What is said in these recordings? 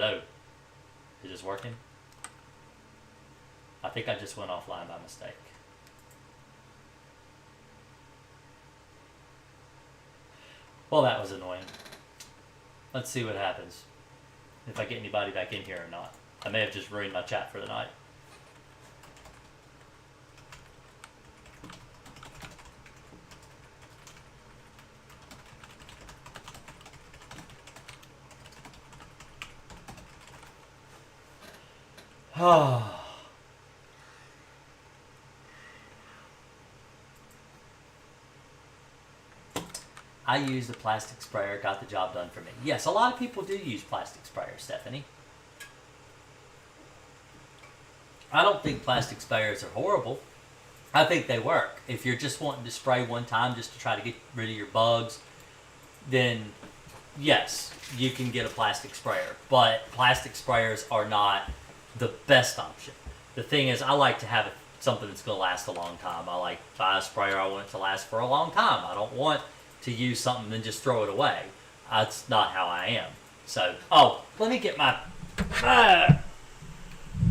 Hello. Is this working? I think I just went offline by mistake. Well, that was annoying. Let's see what happens. If I get anybody back in here or not. I may have just ruined my chat for the night. I used a plastic sprayer, got the job done for me. Yes, a lot of people do use plastic sprayers, Stephanie. I don't think plastic sprayers are horrible. I think they work. If you're just wanting to spray one time just to try to get rid of your bugs, then yes, you can get a plastic sprayer. But plastic sprayers are not the best option. The thing is, I like to have something that's going to last a long time. I like to buy a sprayer, I want it to last for a long time. I don't want to use something and then just throw it away. That's not how I am. So, let me get my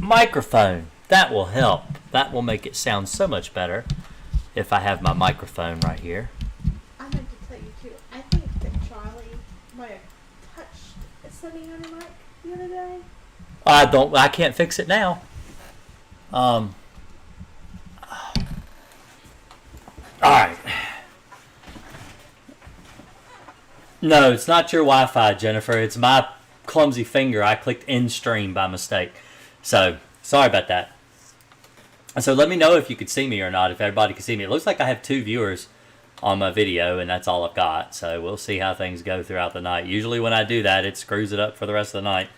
microphone. That will help. That will make it sound so much better if I have my microphone right here. I meant to tell you too, I think that Charlie might have touched something on your mic the other day. I can't fix it now. Alright. No, it's not your Wi-Fi, Jennifer. It's my clumsy finger. I clicked end stream by mistake. So, sorry about that. So let me know if you could see me or not, if everybody can see me. It looks like I have 2 viewers on my video, and that's all I've got. So we'll see how things go throughout the night. Usually when I do that, it screws it up for the rest of the night.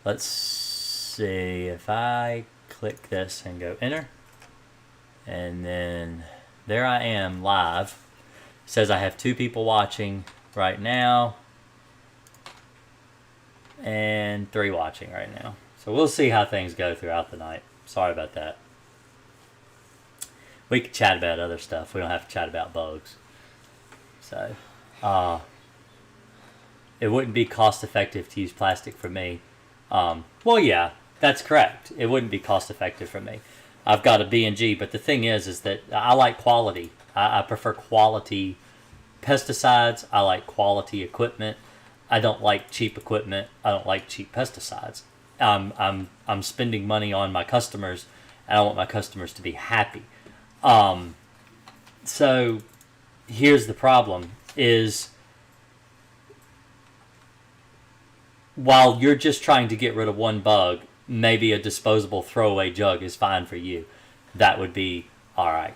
Let's see if I click this and go enter. And then there I am live. It says I have 2 people watching right now. And 3 watching right now. So we'll see how things go throughout the night. Sorry about that. We can chat about other stuff. We don't have to chat about bugs. So, it wouldn't be cost effective to use plastic for me. Well, yeah, that's correct. It wouldn't be cost effective for me. I've got a B&G, but the thing is that I like quality. I prefer quality pesticides. I like quality equipment. I don't like cheap equipment. I don't like cheap pesticides. I'm spending money on my customers, and I want my customers to be happy. So here's the problem is while you're just trying to get rid of one bug, maybe a disposable throwaway jug is fine for you. That would be all right.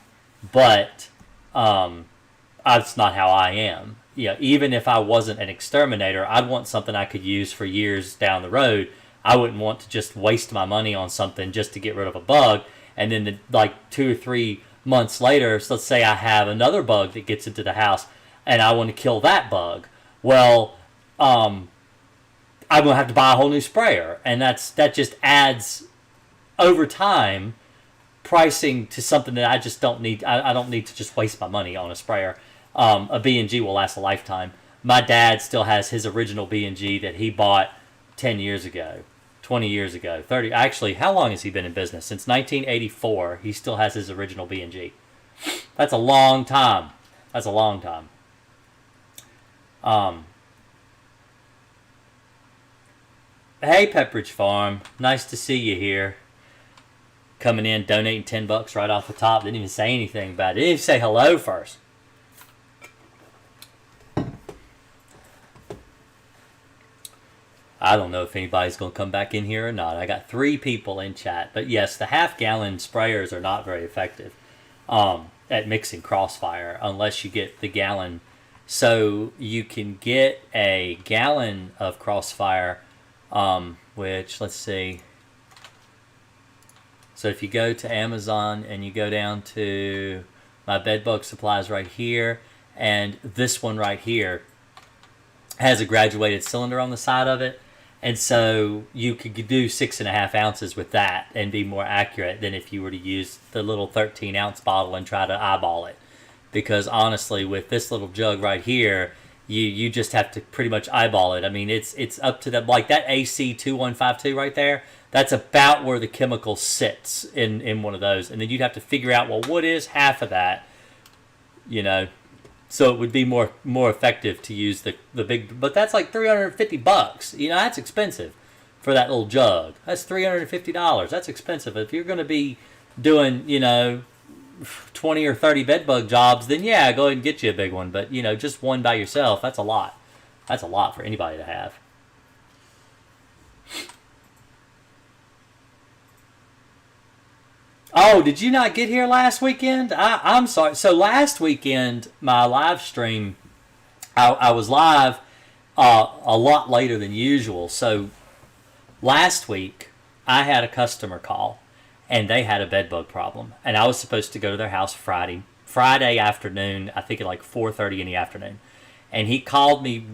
But that's not how I am. Yeah, even if I wasn't an exterminator, I'd want something I could use for years down the road. I wouldn't want to just waste my money on something just to get rid of a bug, and then 2 or 3 months later, so let's say I have another bug that gets into the house, and I want to kill that bug. Well, I'm going to have to buy a whole new sprayer, and that just adds, over time, pricing to something that I just don't need. I don't need to just waste my money on a sprayer. A B&G will last a lifetime. My dad still has his original B&G that he bought 10 years ago, 20 years ago, 30. Actually, how long has he been in business? Since 1984, he still has his original B&G. That's a long time. That's a long time. Hey, Pepperidge Farm. Nice to see you here. Coming in, donating $10 right off the top. Didn't even say anything about it. Didn't even say hello first. I don't know if anybody's going to come back in here or not. I got 3 people in chat. But yes, the half-gallon sprayers are not very effective at mixing crossfire unless you get the gallon. So you can get a gallon of crossfire, which, let's see. So if you go to Amazon and you go down to my bedbug supplies right here, and this one right here has a graduated cylinder on the side of it. And so you could do 6.5 ounces with that and be more accurate than if you were to use the little 13-ounce bottle and try to eyeball it. Because honestly, with this little jug right here, You just have to pretty much eyeball it. I mean, it's up to them. Like that AC2152 right there, that's about where the chemical sits in one of those. And then you'd have to figure out, well, what is half of that, you know? So it would be more effective to use the big, but that's like $350. You know, that's expensive for that little jug. That's $350. That's expensive. If you're going to be doing, 20 or 30 bed bug jobs, then yeah, go ahead and get you a big one. But, just one by yourself, that's a lot. That's a lot for anybody to have. Oh, did you not get here last weekend? I'm sorry. So last weekend, my live stream, I was live a lot later than usual. So last week, I had a customer call, and they had a bed bug problem. And I was supposed to go to their house Friday afternoon, I think at like 4:30 in the afternoon. And he called me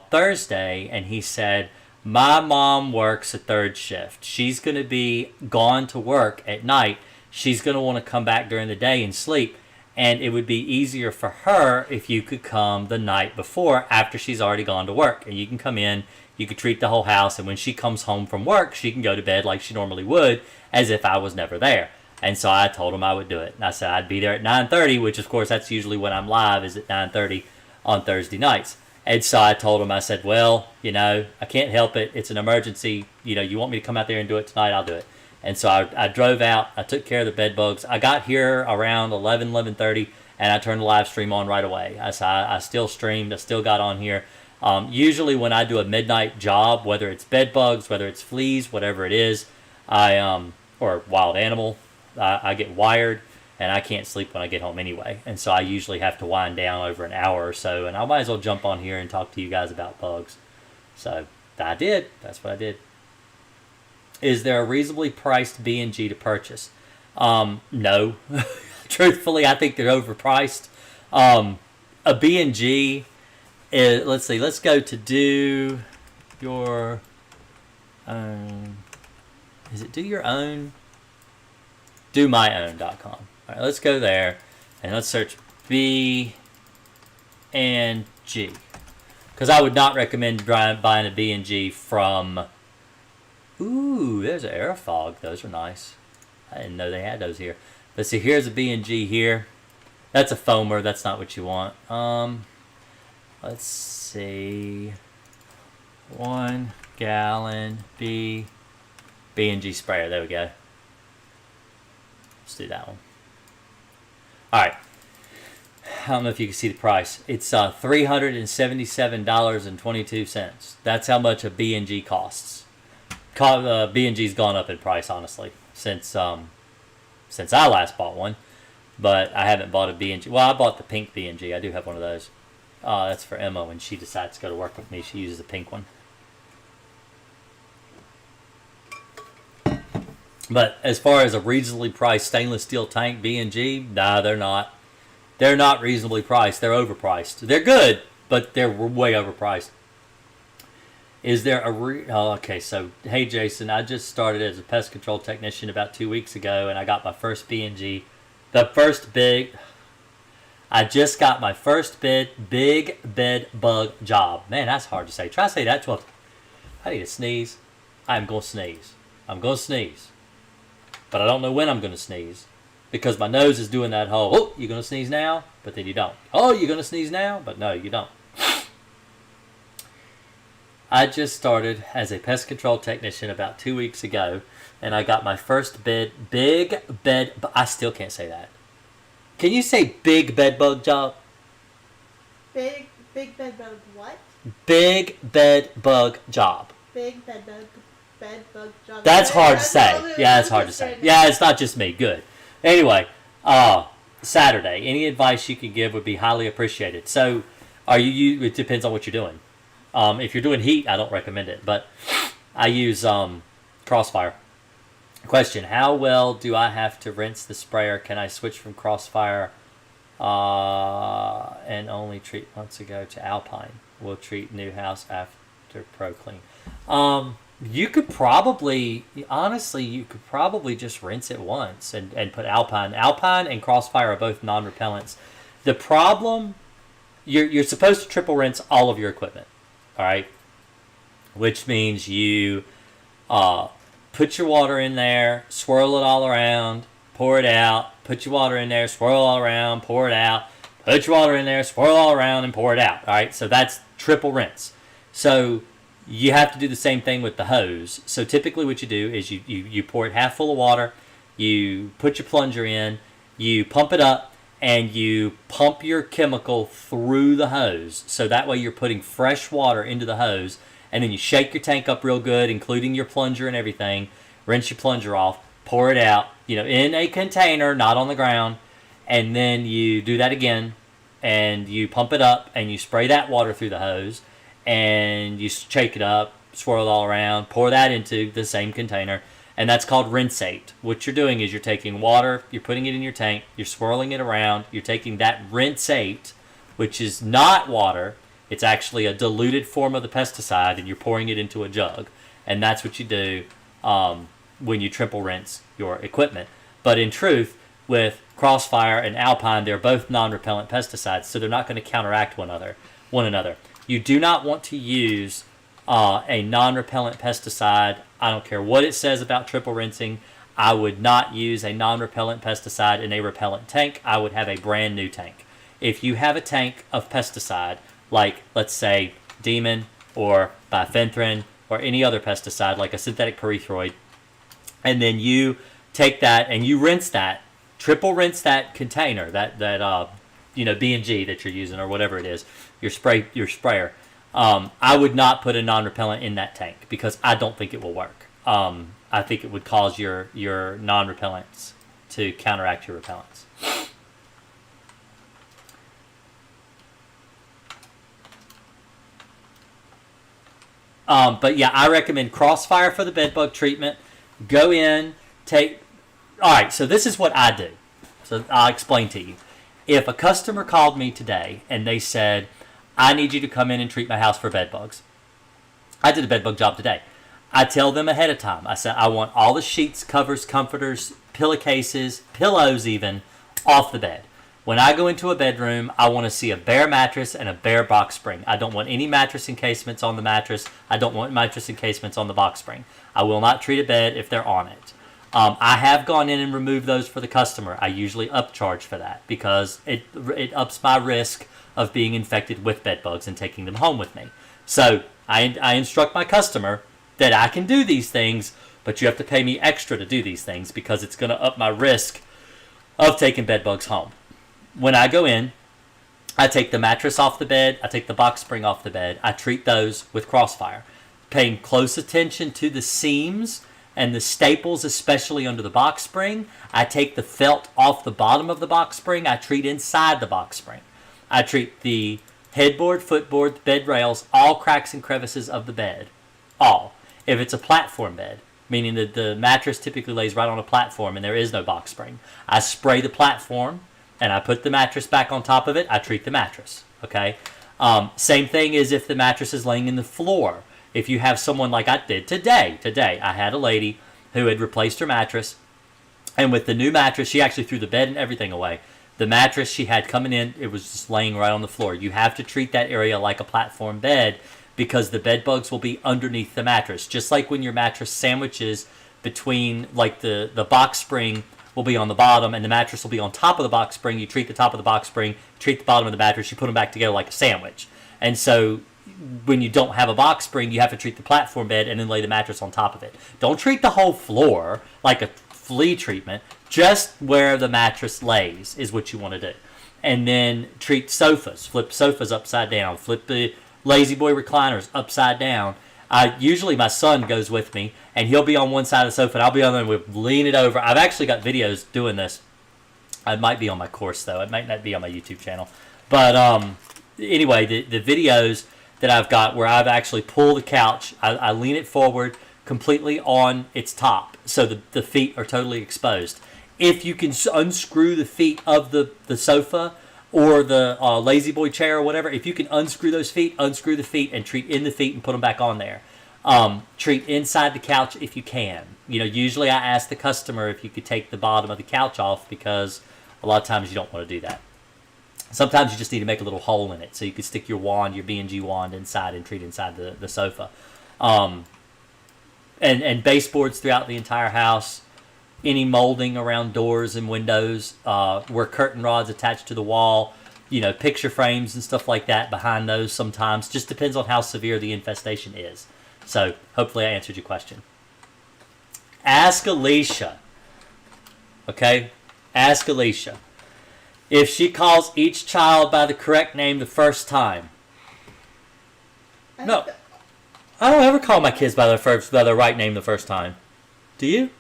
Thursday, and he said, my mom works a third shift. She's going to be gone to work at night. She's going to want to come back during the day and sleep. And it would be easier for her if you could come the night before after she's already gone to work. And you can come in, you could treat the whole house, and when she comes home from work, she can go to bed like she normally would, as if I was never there. And so I told him I would do it. And I said I'd be there at 9:30, which of course that's usually when I'm live, is at 9:30 on Thursday nights. And so I told him, I said, well, I can't help it. It's an emergency. You want me to come out there and do it tonight, I'll do it. And so I drove out. I took care of the bed bugs. I got here around 11:30, and I turned the live stream on right away. I still streamed. I still got on here. Usually when I do a midnight job, whether it's bed bugs, whether it's fleas, whatever it is, or wild animal, I get wired, and I can't sleep when I get home anyway. And so I usually have to wind down over an hour or so, and I might as well jump on here and talk to you guys about bugs. So I did. That's what I did. Is there a reasonably priced B&G to purchase? No. Truthfully, I think they're overpriced. A B&G, let's see, let's go to do your own. Is it do your own? DoMyOwn.com. All right, let's go there, and let's search B&G. Because I would not recommend buying a B&G from... Ooh, there's an air fog. Those are nice. I didn't know they had those here. Let's see, here's a B&G here. That's a foamer. That's not what you want. Let's see. 1 gallon B&G sprayer. There we go. Let's do that one. All right. I don't know if you can see the price. It's $377.22. That's how much a B&G costs. B&G's gone up in price, honestly, since I last bought one. But I haven't bought a B&G. Well, I bought the pink B&G. I do have one of those. That's for Emma when she decides to go to work with me. She uses the pink one. But as far as a reasonably priced stainless steel tank, B&G, nah, they're not. They're not reasonably priced. They're overpriced. They're good, but they're way overpriced. Is there a okay, so, hey Jason, I just started as a pest control technician about 2 weeks ago, and I got my first B&G. I just got my first big bed bug job. Man, that's hard to say. Try to say that 12. I need to sneeze. I'm going to sneeze. I'm going to sneeze. But I don't know when I'm going to sneeze. Because my nose is doing that whole, oh, you're going to sneeze now? But then you don't. Oh, you're going to sneeze now? But no, you don't. I just started as a pest control technician about 2 weeks ago, and I got my first big bed, I still can't say that. Can you say big bed bug job? Big bed bug what? Big bed bug job. Big bed bug job. That's hard to say. Yeah, it's hard to say. Yeah, it's not just me. Good. Anyway, Saturday, any advice you can give would be highly appreciated. So, it depends on what you're doing. If you're doing heat, I don't recommend it, but I use Crossfire. Question, how well do I have to rinse the sprayer? Can I switch from Crossfire and only treat once ago to Alpine? We'll treat new house after Pro Clean. You could probably, honestly, just rinse it once and put Alpine. Alpine and Crossfire are both non-repellents. The problem, you're supposed to triple rinse all of your equipment, all right? Which means you put your water in there, swirl it all around, pour it out, put your water in there, swirl it all around, pour it out, put your water in there, swirl it all around, and pour it out, all right? So that's triple rinse. So you have to do the same thing with the hose. So typically what you do is you pour it half full of water, you put your plunger in, you pump it up, and you pump your chemical through the hose. So that way you're putting fresh water into the hose, and then you shake your tank up real good, including your plunger and everything, rinse your plunger off, pour it out, in a container, not on the ground, and then you do that again, and you pump it up, and you spray that water through the hose, and you shake it up, swirl it all around, pour that into the same container, and that's called rinseate. What you're doing is you're taking water, you're putting it in your tank, you're swirling it around, you're taking that rinseate, which is not water, it's actually a diluted form of the pesticide, and you're pouring it into a jug. And that's what you do when you triple rinse your equipment. But in truth, with Crossfire and Alpine, they're both non-repellent pesticides, so they're not going to counteract one another. You do not want to use a non-repellent pesticide. I don't care what it says about triple rinsing. I would not use a non-repellent pesticide in a repellent tank. I would have a brand new tank. If you have a tank of pesticide, like let's say Demon or bifenthrin or any other pesticide like a synthetic pyrethroid, and then you take that and you rinse that, triple rinse that container, that B&G that you're using or whatever it is, your sprayer. I would not put a non-repellent in that tank because I don't think it will work. I think it would cause your non-repellents to counteract your repellents. But yeah, I recommend Crossfire for the bedbug treatment. Go in, alright, so this is what I do. So I'll explain to you. If a customer called me today and they said, I need you to come in and treat my house for bedbugs. I did a bedbug job today. I tell them ahead of time. I said, I want all the sheets, covers, comforters, pillowcases, pillows even, off the bed. When I go into a bedroom, I want to see a bare mattress and a bare box spring. I don't want any mattress encasements on the mattress. I don't want mattress encasements on the box spring. I will not treat a bed if they're on it. I have gone in and removed those for the customer. I usually upcharge for that because it ups my risk of being infected with bedbugs and taking them home with me. So I instruct my customer that I can do these things, but you have to pay me extra to do these things because it's going to up my risk of taking bedbugs home. When I go in, I take the mattress off the bed, I take the box spring off the bed, I treat those with Crossfire, paying close attention to the seams and the staples, especially under the box spring. I take the felt off the bottom of the box spring, I treat inside the box spring. I treat the headboard, footboard, the bed rails, all cracks and crevices of the bed. All. If it's a platform bed, meaning that the mattress typically lays right on a platform and there is no box spring, I spray the platform and I put the mattress back on top of it. I treat the mattress. Okay. Same thing as if the mattress is laying in the floor. If you have someone like I did today, I had a lady who had replaced her mattress, and with the new mattress, she actually threw the bed and everything away. The mattress she had coming in, it was just laying right on the floor. You have to treat that area like a platform bed because the bed bugs will be underneath the mattress. Just like when your mattress sandwiches between, like the box spring will be on the bottom and the mattress will be on top of the box spring. You treat the top of the box spring, treat the bottom of the mattress, you put them back together like a sandwich. And so when you don't have a box spring, you have to treat the platform bed and then lay the mattress on top of it. Don't treat the whole floor like a flea treatment. Just where the mattress lays is what you want to do. And then treat sofas. Flip sofas upside down. Flip the Lazy Boy recliners upside down. Usually my son goes with me, and he'll be on one side of the sofa, and I'll be on the other, and we'll lean it over. I've actually got videos doing this. It might be on my course, though. It might not be on my YouTube channel. But anyway, the videos that I've got where I've actually pulled the couch, I lean it forward completely on its top, so the feet are totally exposed. If you can unscrew the feet of the sofa or the Lazy Boy chair or whatever, if you can unscrew those feet, unscrew the feet and treat in the feet and put them back on there. Treat inside the couch if you can. Usually I ask the customer if you could take the bottom of the couch off because a lot of times you don't want to do that. Sometimes you just need to make a little hole in it so you can stick your wand, your B&G wand inside and treat inside the sofa. And baseboards throughout the entire house. Any molding around doors and windows, where curtain rods attached to the wall, picture frames and stuff like that behind those sometimes. Just depends on how severe the infestation is. So hopefully I answered your question. Ask Alicia. Okay? Ask Alicia. If she calls each child by the correct name the first time. No. I don't ever call my kids by their right name the first time. Do you?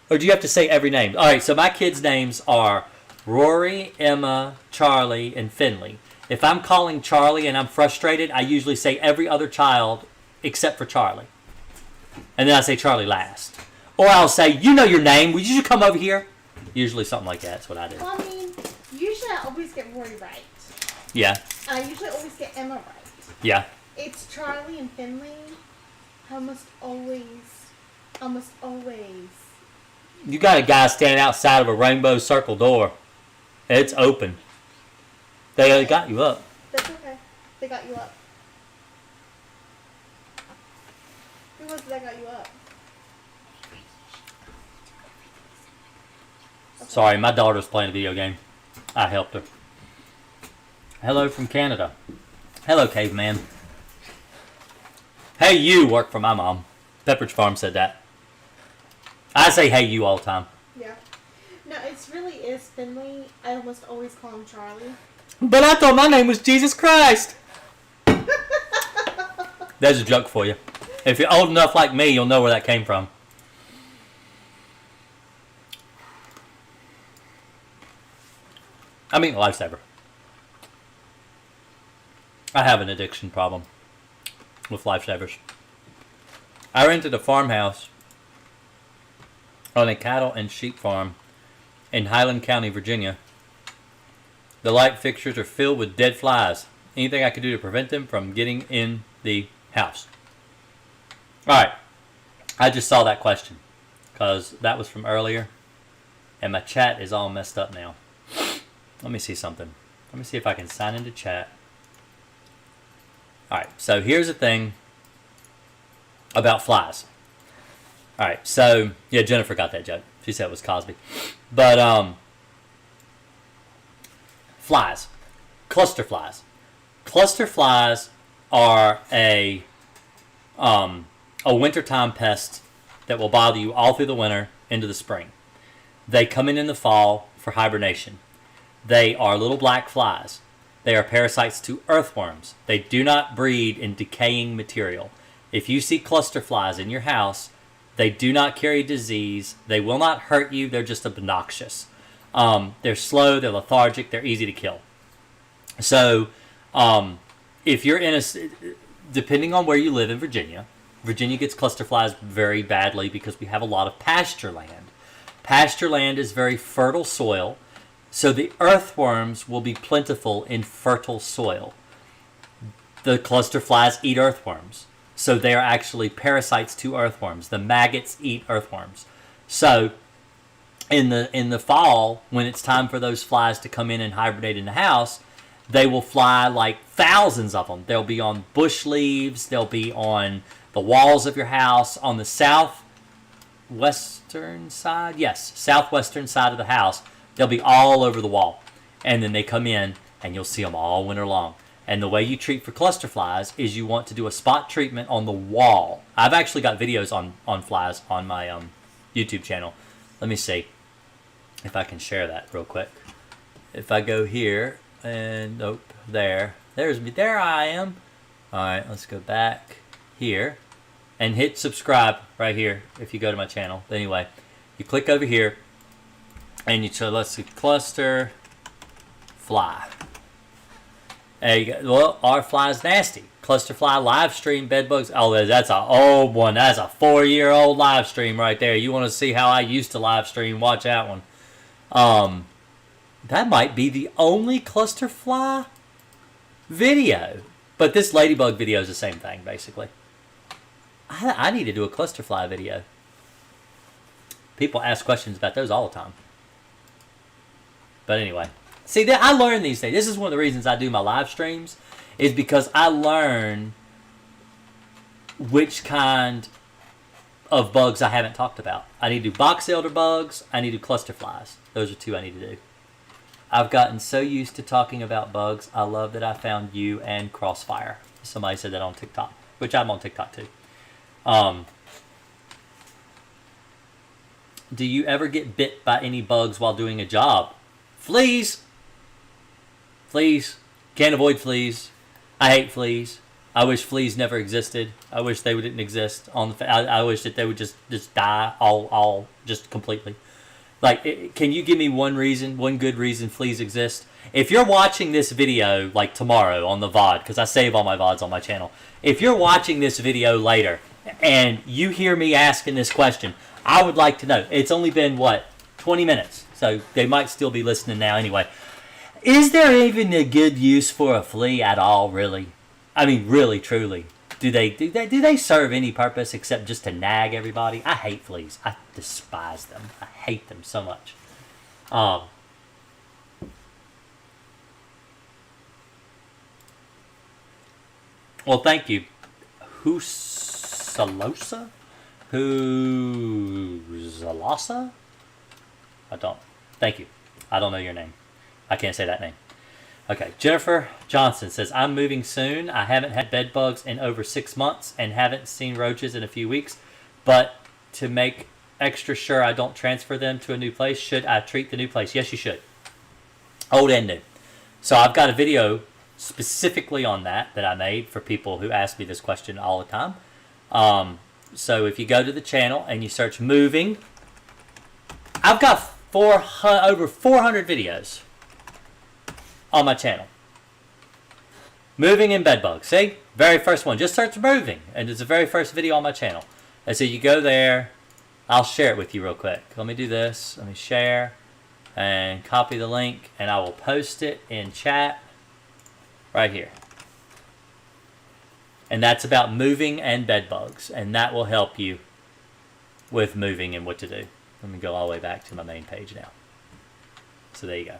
Or do you have to say every name? All right, so my kids' names are Rory, Emma, Charlie, and Finley. If I'm calling Charlie and I'm frustrated, I usually say every other child except for Charlie. And then I say Charlie last. Or I'll say, you know your name. Would you just come over here? Usually something like that's what I do. Well, I mean, usually I always get Rory right. Yeah. I usually always get Emma right. Yeah. It's Charlie and Finley. Almost always. You got a guy standing outside of a rainbow circle door. It's open. They got you up. That's okay. They got you up. Who was it that got you up? Okay. Sorry, my daughter's playing a video game. I helped her. Hello from Canada. Hello, caveman. Hey, you work for my mom. Pepperidge Farm said that. I say hey, you all the time. Yeah. No, it really is Finley. I almost always call him Charlie. But I thought my name was Jesus Christ. There's a joke for you. If you're old enough like me, you'll know where that came from. I mean, lifesaver. I have an addiction problem with lifesavers. I rented a farmhouse on a cattle and sheep farm in Highland County, Virginia. The light fixtures are filled with dead flies. Anything I could do to prevent them from getting in the house? Alright. I just saw that question because that was from earlier and my chat is all messed up now. Let me see something. Let me see if I can sign into chat. Alright, so here's the thing about flies. Alright, so, yeah, Jennifer got that joke. She said it was Cosby. But, flies. Cluster flies. Cluster flies are a wintertime pest that will bother you all through the winter into the spring. They come in the fall for hibernation. They are little black flies. They are parasites to earthworms. They do not breed in decaying material. If you see cluster flies in your house, they do not carry disease. They will not hurt you. They're just obnoxious. They're slow. They're lethargic. They're easy to kill. So, if you're in depending on where you live in Virginia, Virginia gets cluster flies very badly because we have a lot of pasture land. Pasture land is very fertile soil. So the earthworms will be plentiful in fertile soil. The cluster flies eat earthworms. So they are actually parasites to earthworms. The maggots eat earthworms. So in the fall, when it's time for those flies to come in and hibernate in the house, they will fly like thousands of them. They'll be on bush leaves. They'll be on the walls of your house. On the southwestern side? Yes, southwestern side of the house. They'll be all over the wall. And then they come in and you'll see them all winter long. And the way you treat for cluster flies is you want to do a spot treatment on the wall. I've actually got videos on flies on my YouTube channel. Let me see if I can share that real quick. If I go here and there's me. There I am. All right, let's go back here and hit subscribe right here if you go to my channel. But anyway, you click over here. And let's see, cluster fly. There you go. Well, our fly's nasty. Cluster fly live stream bedbugs. Oh, that's an old one. That's a 4-year-old live stream right there. You want to see how I used to live stream? Watch that one. That might be the only cluster fly video. But this ladybug video is the same thing, basically. I need to do a cluster fly video. People ask questions about those all the time. But anyway, see, I learn these things. This is one of the reasons I do my live streams, is because I learn which kind of bugs I haven't talked about. I need to do box elder bugs. I need to do cluster flies. Those are two I need to do. I've gotten so used to talking about bugs. I love that I found you and Crossfire. Somebody said that on TikTok, which I'm on TikTok too. Do you ever get bit by any bugs while doing a job? Fleas. Fleas. Can't avoid fleas. I hate fleas. I wish fleas never existed. I wish they didn't exist. I wish that they would just die all just completely. Like, can you give me one good reason fleas exist? If you're watching this video, like tomorrow on the VOD, because I save all my VODs on my channel. If you're watching this video later and you hear me asking this question, I would like to know. It's only been, 20 minutes. So they might still be listening now anyway. Is there even a good use for a flea at all, really? I mean, really, truly. Do they serve any purpose except just to nag everybody? I hate fleas. I despise them. I hate them so much. Well, thank you. Husalosa? Huzalasa? Thank you. I don't know your name. I can't say that name. Okay, Jennifer Johnson says, I'm moving soon. I haven't had bed bugs in over 6 months and haven't seen roaches in a few weeks. But to make extra sure I don't transfer them to a new place, should I treat the new place? Yes, you should. Old and new. So I've got a video specifically on that I made for people who ask me this question all the time. So if you go to the channel and you search moving, I've got over 400 videos on my channel. Moving and bed bugs. See? Very first one. Just search moving. And it's the very first video on my channel. And so you go there. I'll share it with you real quick. Let me do this. Let me share. And copy the link. And I will post it in chat. Right here. And that's about moving and bed bugs. And that will help you with moving and what to do. Let me go all the way back to my main page now. So there you go.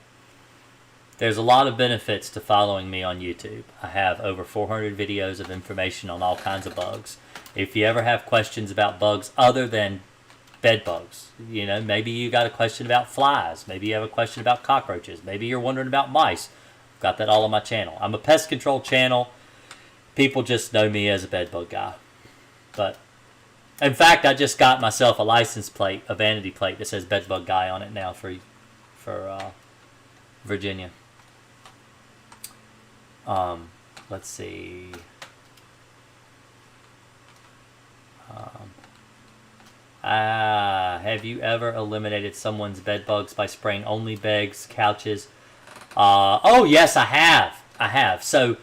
There's a lot of benefits to following me on YouTube. I have over 400 videos of information on all kinds of bugs. If you ever have questions about bugs other than bed bugs, maybe you got a question about flies. Maybe you have a question about cockroaches. Maybe you're wondering about mice. I've got that all on my channel. I'm a pest control channel. People just know me as a bed bug guy. But in fact, I just got myself a license plate, a vanity plate that says bed bug guy on it now for Virginia. Let's see. Have you ever eliminated someone's bed bugs by spraying only beds, couches? Oh yes, I have. So,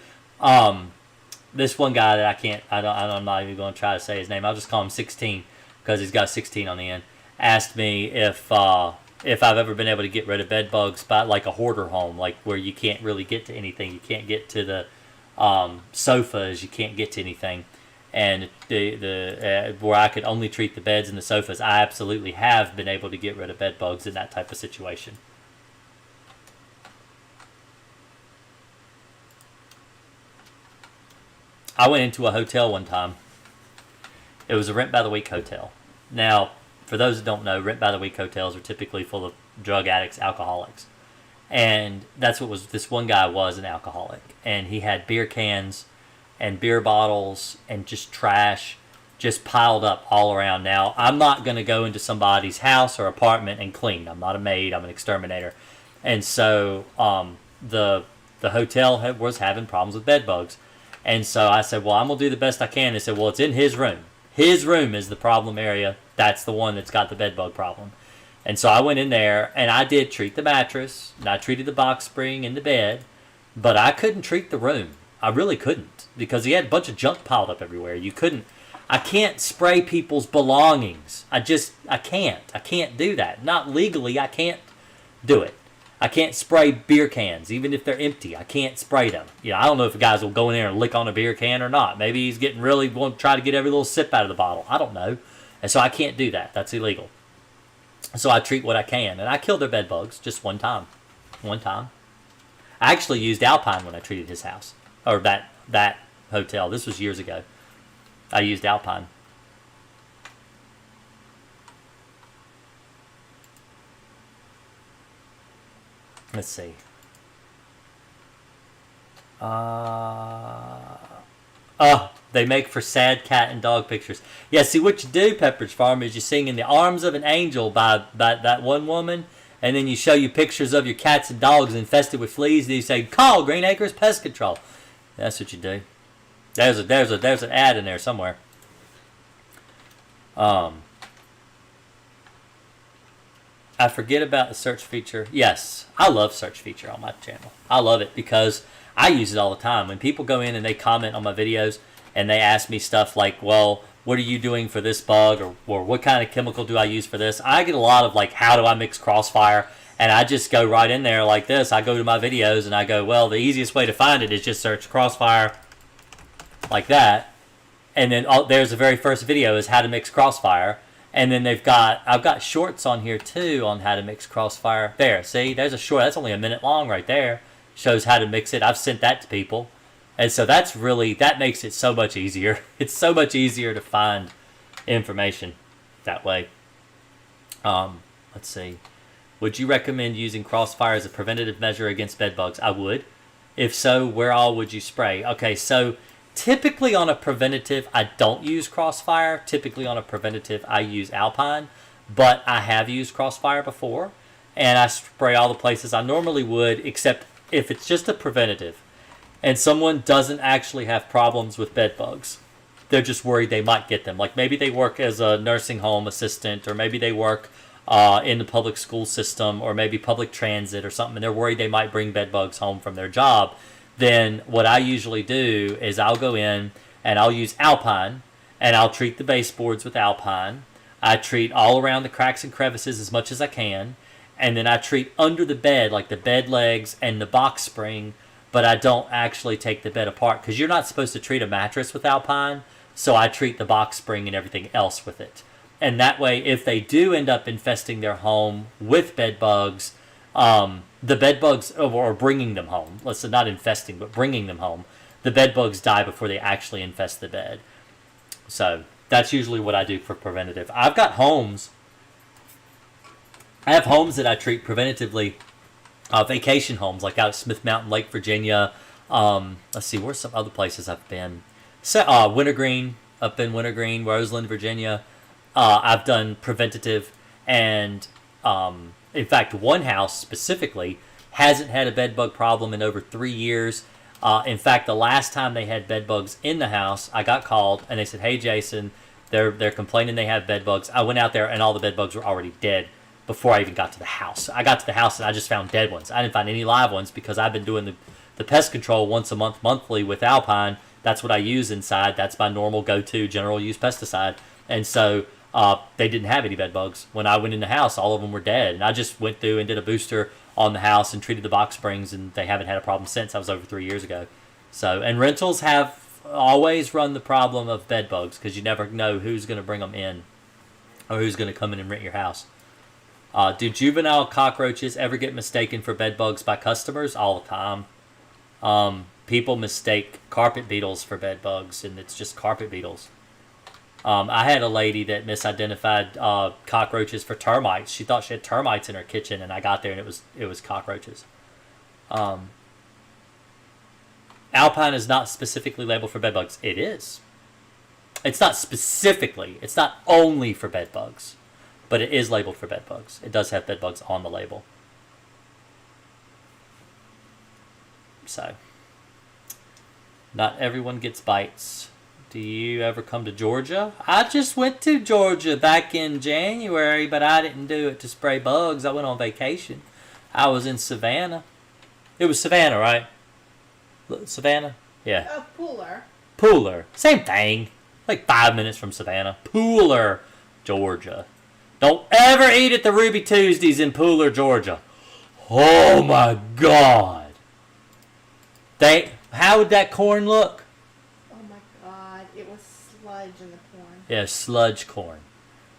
this one guy that I'm not even going to try to say his name. I'll just call him 16 because he's got 16 on the end. Asked me if I've ever been able to get rid of bed bugs by like a hoarder home, like where you can't really get to anything. You can't get to the sofas. You can't get to anything. And where I could only treat the beds and the sofas, I absolutely have been able to get rid of bed bugs in that type of situation. I went into a hotel one time. It was a rent-by-the-week hotel. Now, for those that don't know, rent-by-the-week hotels are typically full of drug addicts, alcoholics. And that's what this one guy was, an alcoholic. And he had beer cans and beer bottles and just trash just piled up all around. Now, I'm not going to go into somebody's house or apartment and clean. I'm not a maid. I'm an exterminator. And so the hotel was having problems with bed bugs. And so I said, well, I'm going to do the best I can. They said, well, it's in his room. His room is the problem area. That's the one that's got the bed bug problem. And so I went in there, and I did treat the mattress, and I treated the box spring in the bed, but I couldn't treat the room. I really couldn't, because he had a bunch of junk piled up everywhere. I can't spray people's belongings. I can't. I can't do that. Not legally, I can't do it. I can't spray beer cans, even if they're empty. I can't spray them. I don't know if the guys will go in there and lick on a beer can or not. Maybe he's want to try to get every little sip out of the bottle. I don't know. And so I can't do that. That's illegal. So I treat what I can. And I killed their bed bugs just one time. one time. I actually used Alpine when I treated his house. Or that hotel. This was years ago. I used Alpine. Let's see. They make for sad cat and dog pictures. Yeah, see what you do, Pepperidge Farm, is you sing In the Arms of an Angel by that one woman, and then you show you pictures of your cats and dogs infested with fleas, and you say, call Green Acres Pest Control. That's what you do. There's an ad in there somewhere. I forget about the search feature. Yes, I love search feature on my channel. I love it because I use it all the time. When people go in and they comment on my videos and they ask me stuff like, well, what are you doing for this bug, or what kind of chemical do I use for this? I get a lot of like, how do I mix Crossfire? And I just go right in there like this. I go to my videos and I go, well, the easiest way to find it is just search Crossfire like that. And then there's the very first video is how to mix Crossfire. And then I've got shorts on here too on how to mix Crossfire. There, see, there's a short. That's only a minute long right there. Shows how to mix it. I've sent that to people. And so that makes it so much easier. It's so much easier to find information that way. Let's see. Would you recommend using Crossfire as a preventative measure against bed bugs? I would. If so, where all would you spray? Okay, so typically on a preventative, I don't use Crossfire. Typically on a preventative, I use Alpine. But I have used Crossfire before. And I spray all the places I normally would, except if it's just a preventative. And someone doesn't actually have problems with bed bugs. They're just worried they might get them. Like maybe they work as a nursing home assistant, or maybe they work in the public school system, or maybe public transit or something, and they're worried they might bring bed bugs home from their job. Then what I usually do is I'll go in and I'll use Alpine, and I'll treat the baseboards with Alpine. I treat all around the cracks and crevices as much as I can, and then I treat under the bed, like the bed legs and the box spring, but I don't actually take the bed apart because you're not supposed to treat a mattress with Alpine, so I treat the box spring and everything else with it. And that way, if they do end up infesting their home with bed bugs, the bed bugs, or bringing them home, let's say not infesting, but bringing them home, the bed bugs die before they actually infest the bed. So that's usually what I do for preventative. I have homes that I treat preventatively. Vacation homes, like out at Smith Mountain Lake, Virginia. Let's see, where's some other places I've been? So, Wintergreen, up in Wintergreen, Roseland, Virginia. I've done preventative, and in fact, one house specifically hasn't had a bed bug problem in over 3 years. In fact, the last time they had bed bugs in the house, I got called, and they said, hey, Jason, they're complaining they have bed bugs. I went out there, and all the bed bugs were already dead before I even got to the house. I got to the house and I just found dead ones. I didn't find any live ones because I've been doing the pest control once a month, monthly with Alpine. That's what I use inside. That's my normal go-to general use pesticide. And so they didn't have any bed bugs. When I went in the house, all of them were dead. And I just went through and did a booster on the house and treated the box springs, and they haven't had a problem since. That was over 3 years ago. So, and rentals have always run the problem of bed bugs because you never know who's going to bring them in or who's going to come in and rent your house. Do juvenile cockroaches ever get mistaken for bed bugs by customers? All the time. People mistake carpet beetles for bed bugs, and it's just carpet beetles. I had a lady that misidentified cockroaches for termites. She thought she had termites in her kitchen, and I got there and it was cockroaches. Alpine is not specifically labeled for bed bugs. It is. It's not specifically. It's not only for bed bugs. But it is labeled for bed bugs. It does have bed bugs on the label. So, not everyone gets bites. Do you ever come to Georgia? I just went to Georgia back in January, but I didn't do it to spray bugs. I went on vacation. I was in Savannah. It was Savannah, right? Savannah? Yeah. Pooler. Same thing. Like 5 minutes from Savannah. Pooler, Georgia. Don't ever eat at the Ruby Tuesdays in Pooler, Georgia. Oh my God. How would that corn look? Oh my God. It was sludge in the corn. Yeah, sludge corn.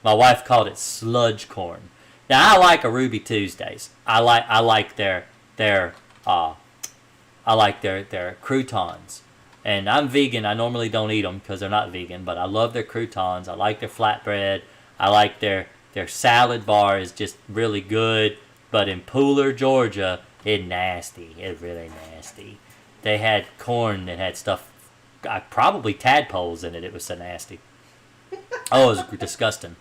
My wife called it sludge corn. Now I like a Ruby Tuesdays. I like their their I like their croutons. And I'm vegan. I normally don't eat them because they're not vegan, but I love their croutons. I like their flatbread. I like their salad bar is just really good. But in Pooler, Georgia, it's nasty. It's really nasty. They had corn that had stuff, probably tadpoles in it. It was so nasty. Oh, it was disgusting.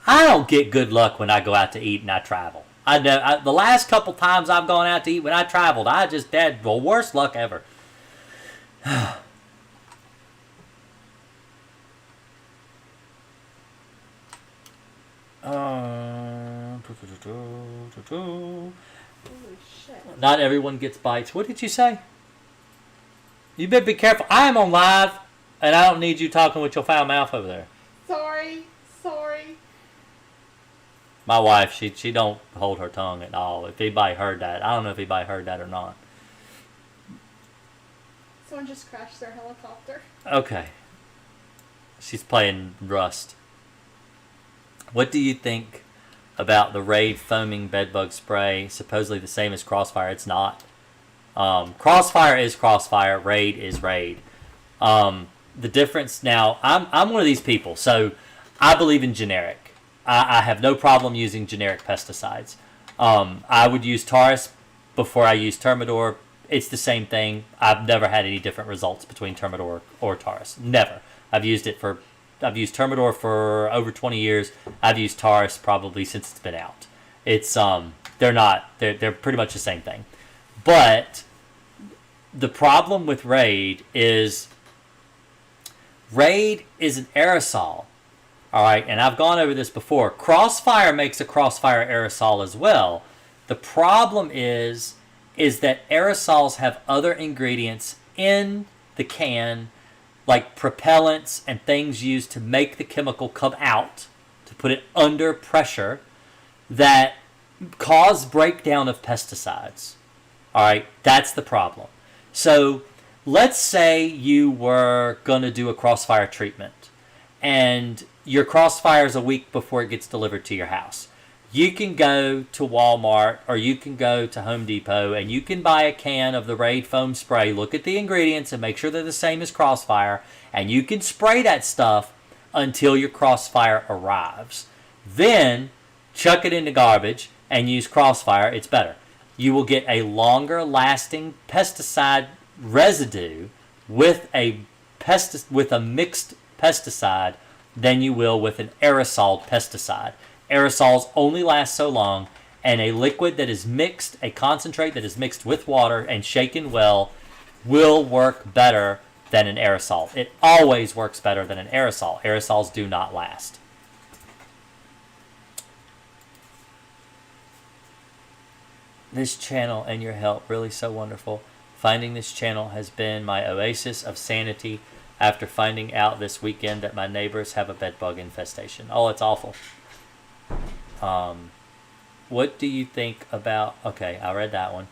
I don't get good luck when I go out to eat and I travel. I know the last couple times I've gone out to eat when I traveled, I just had the worst luck ever. Holy shit. Not everyone gets bites. What did you say? You better be careful. I am on live, and I don't need you talking with your foul mouth over there. Sorry. My wife, she don't hold her tongue at all. If anybody heard that, I don't know if anybody heard that or not. Someone just crashed their helicopter. Okay. She's playing Rust. What do you think about the Raid foaming bedbug spray? Supposedly the same as Crossfire. It's not. Crossfire is Crossfire. Raid is Raid. The difference now, I'm one of these people, so I believe in generic. I have no problem using generic pesticides. I would use Taurus before I use Termidor. It's the same thing. I've never had any different results between Termidor or Taurus. Never. I've used Termidor for over 20 years. I've used Taurus probably since it's been out. It's they're pretty much the same thing. But the problem with Raid is an aerosol. All right, and I've gone over this before. Crossfire makes a Crossfire aerosol as well. The problem is that aerosols have other ingredients in the can, like propellants and things used to make the chemical come out, to put it under pressure, that cause breakdown of pesticides. All right, that's the problem. So let's say you were going to do a Crossfire treatment, and your Crossfire is a week before it gets delivered to your house. You can go to Walmart or you can go to Home Depot and you can buy a can of the Raid foam spray. Look at the ingredients and make sure they're the same as Crossfire, and you can spray that stuff until your Crossfire arrives. Then chuck it in the garbage and use Crossfire. It's better. You will get a longer lasting pesticide residue with a mixed pesticide than you will with an aerosol pesticide. Aerosols only last so long, and a liquid that is mixed, a concentrate that is mixed with water and shaken well, will work better than an aerosol. It always works better than an aerosol. Aerosols do not last. This channel and your help, really so wonderful. Finding this channel has been my oasis of sanity after finding out this weekend that my neighbors have a bedbug infestation. Oh, it's awful. What do you think about... Okay, I read that one.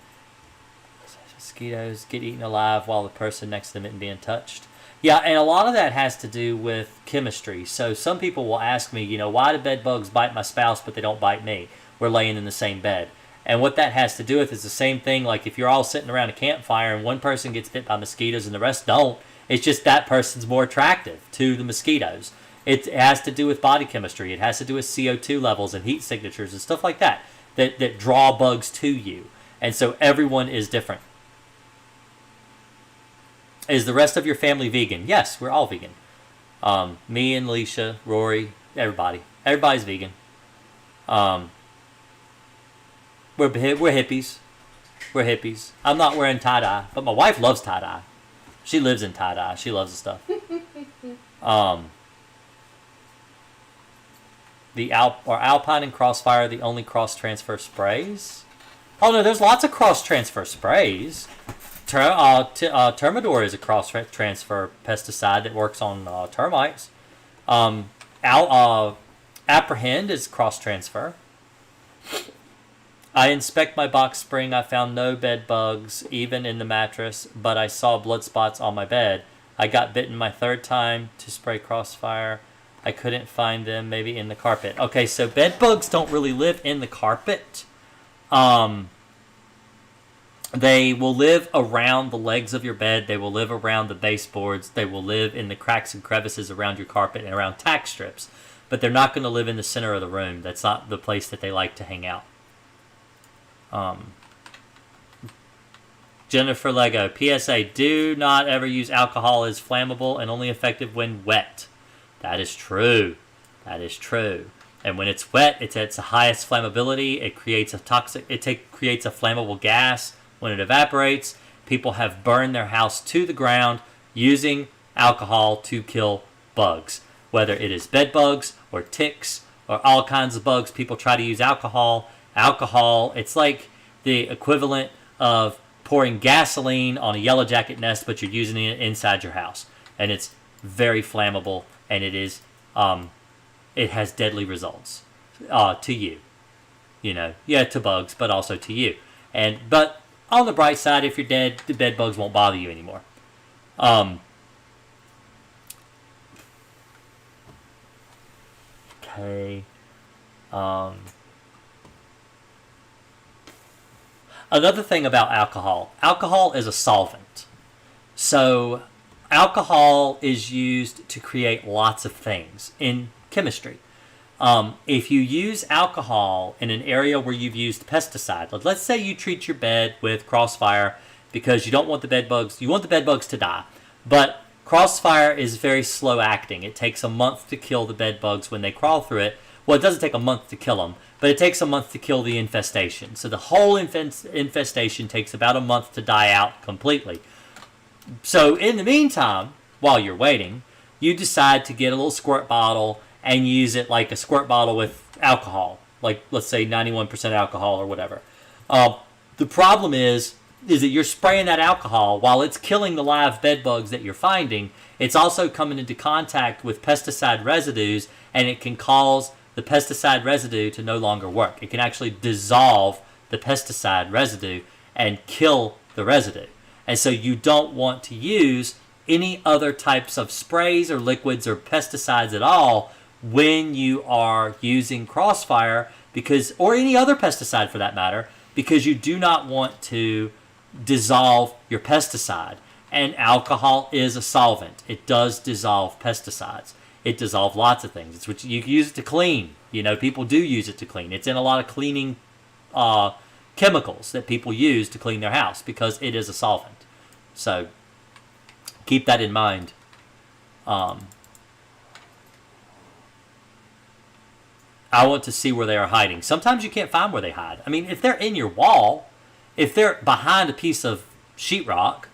Mosquitoes get eaten alive while the person next to them isn't being touched. Yeah, and a lot of that has to do with chemistry. So some people will ask me, why do bed bugs bite my spouse but they don't bite me? We're laying in the same bed. And what that has to do with is the same thing, like if you're all sitting around a campfire and one person gets bit by mosquitoes and the rest don't, it's just that person's more attractive to the mosquitoes. It has to do with body chemistry. It has to do with CO2 levels and heat signatures and stuff like that draw bugs to you. And so everyone is different. Is the rest of your family vegan? Yes, we're all vegan. Me and Leisha, Rory, everybody. Everybody's vegan. We're hippies. We're hippies. I'm not wearing tie-dye, but my wife loves tie-dye. She lives in tie-dye. She loves the stuff. Alpine and Crossfire the only cross-transfer sprays? Oh, no, there's lots of cross-transfer sprays. Termidor is a cross-transfer pesticide that works on termites. Apprehend is cross-transfer. I inspect my box spring. I found no bed bugs, even in the mattress, but I saw blood spots on my bed. I got bitten my third time to spray Crossfire. I couldn't find them, maybe in the carpet. Okay, so bed bugs don't really live in the carpet. They will live around the legs of your bed. They will live around the baseboards. They will live in the cracks and crevices around your carpet and around tack strips. But they're not going to live in the center of the room. That's not the place that they like to hang out. Jennifer Lego, PSA, do not ever use alcohol as flammable and only effective when wet. That is true. That is true. And when it's wet, it's at its highest flammability. It creates a creates a flammable gas. When it evaporates, people have burned their house to the ground using alcohol to kill bugs. Whether it is bed bugs or ticks or all kinds of bugs, people try to use alcohol. Alcohol, it's like the equivalent of pouring gasoline on a yellow jacket nest, but you're using it inside your house. And it's very flammable, and it has deadly results to you. To bugs, but also to you. But on the bright side, if you're dead, the bed bugs won't bother you anymore. Okay. Another thing about alcohol. Alcohol is a solvent. So alcohol is used to create lots of things in chemistry. If you use alcohol in an area where you've used pesticide, let's say you treat your bed with Crossfire because you don't want the bed bugs, you want the bed bugs to die. But Crossfire is very slow acting. It takes a month to kill the bed bugs when they crawl through it. Well, it doesn't take a month to kill them, but it takes a month to kill the infestation. So the whole infestation takes about a month to die out completely. So in the meantime, while you're waiting, you decide to get a little squirt bottle and use it like a squirt bottle with alcohol, like let's say 91% alcohol or whatever. The problem is that you're spraying that alcohol while it's killing the live bed bugs that you're finding. It's also coming into contact with pesticide residues, and it can cause the pesticide residue to no longer work. It can actually dissolve the pesticide residue and kill the residue. And so you don't want to use any other types of sprays or liquids or pesticides at all when you are using Crossfire, or any other pesticide for that matter, because you do not want to dissolve your pesticide. And alcohol is a solvent. It does dissolve pesticides. It dissolves lots of things. It's what you use it to clean. People do use it to clean. It's in a lot of cleaning chemicals that people use to clean their house because it is a solvent. So keep that in mind. I want to see where they are hiding. Sometimes you can't find where they hide. I mean, if they're in your wall, if they're behind a piece of sheetrock,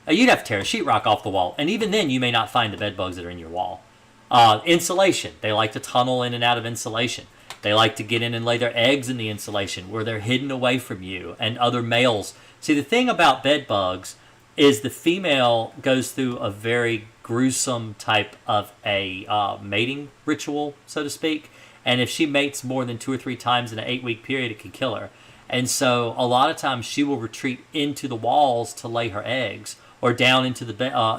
you'd have to tear a sheetrock off the wall. And even then, you may not find the bed bugs that are in your wall. Insulation. They like to tunnel in and out of insulation. They like to get in and lay their eggs in the insulation where they're hidden away from you and other males. See, the thing about bed bugs is the female goes through a very gruesome type of a mating ritual, so to speak. And if she mates more than 2 or 3 times in an 8-week period, it can kill her. And so a lot of times she will retreat into the walls to lay her eggs, or down into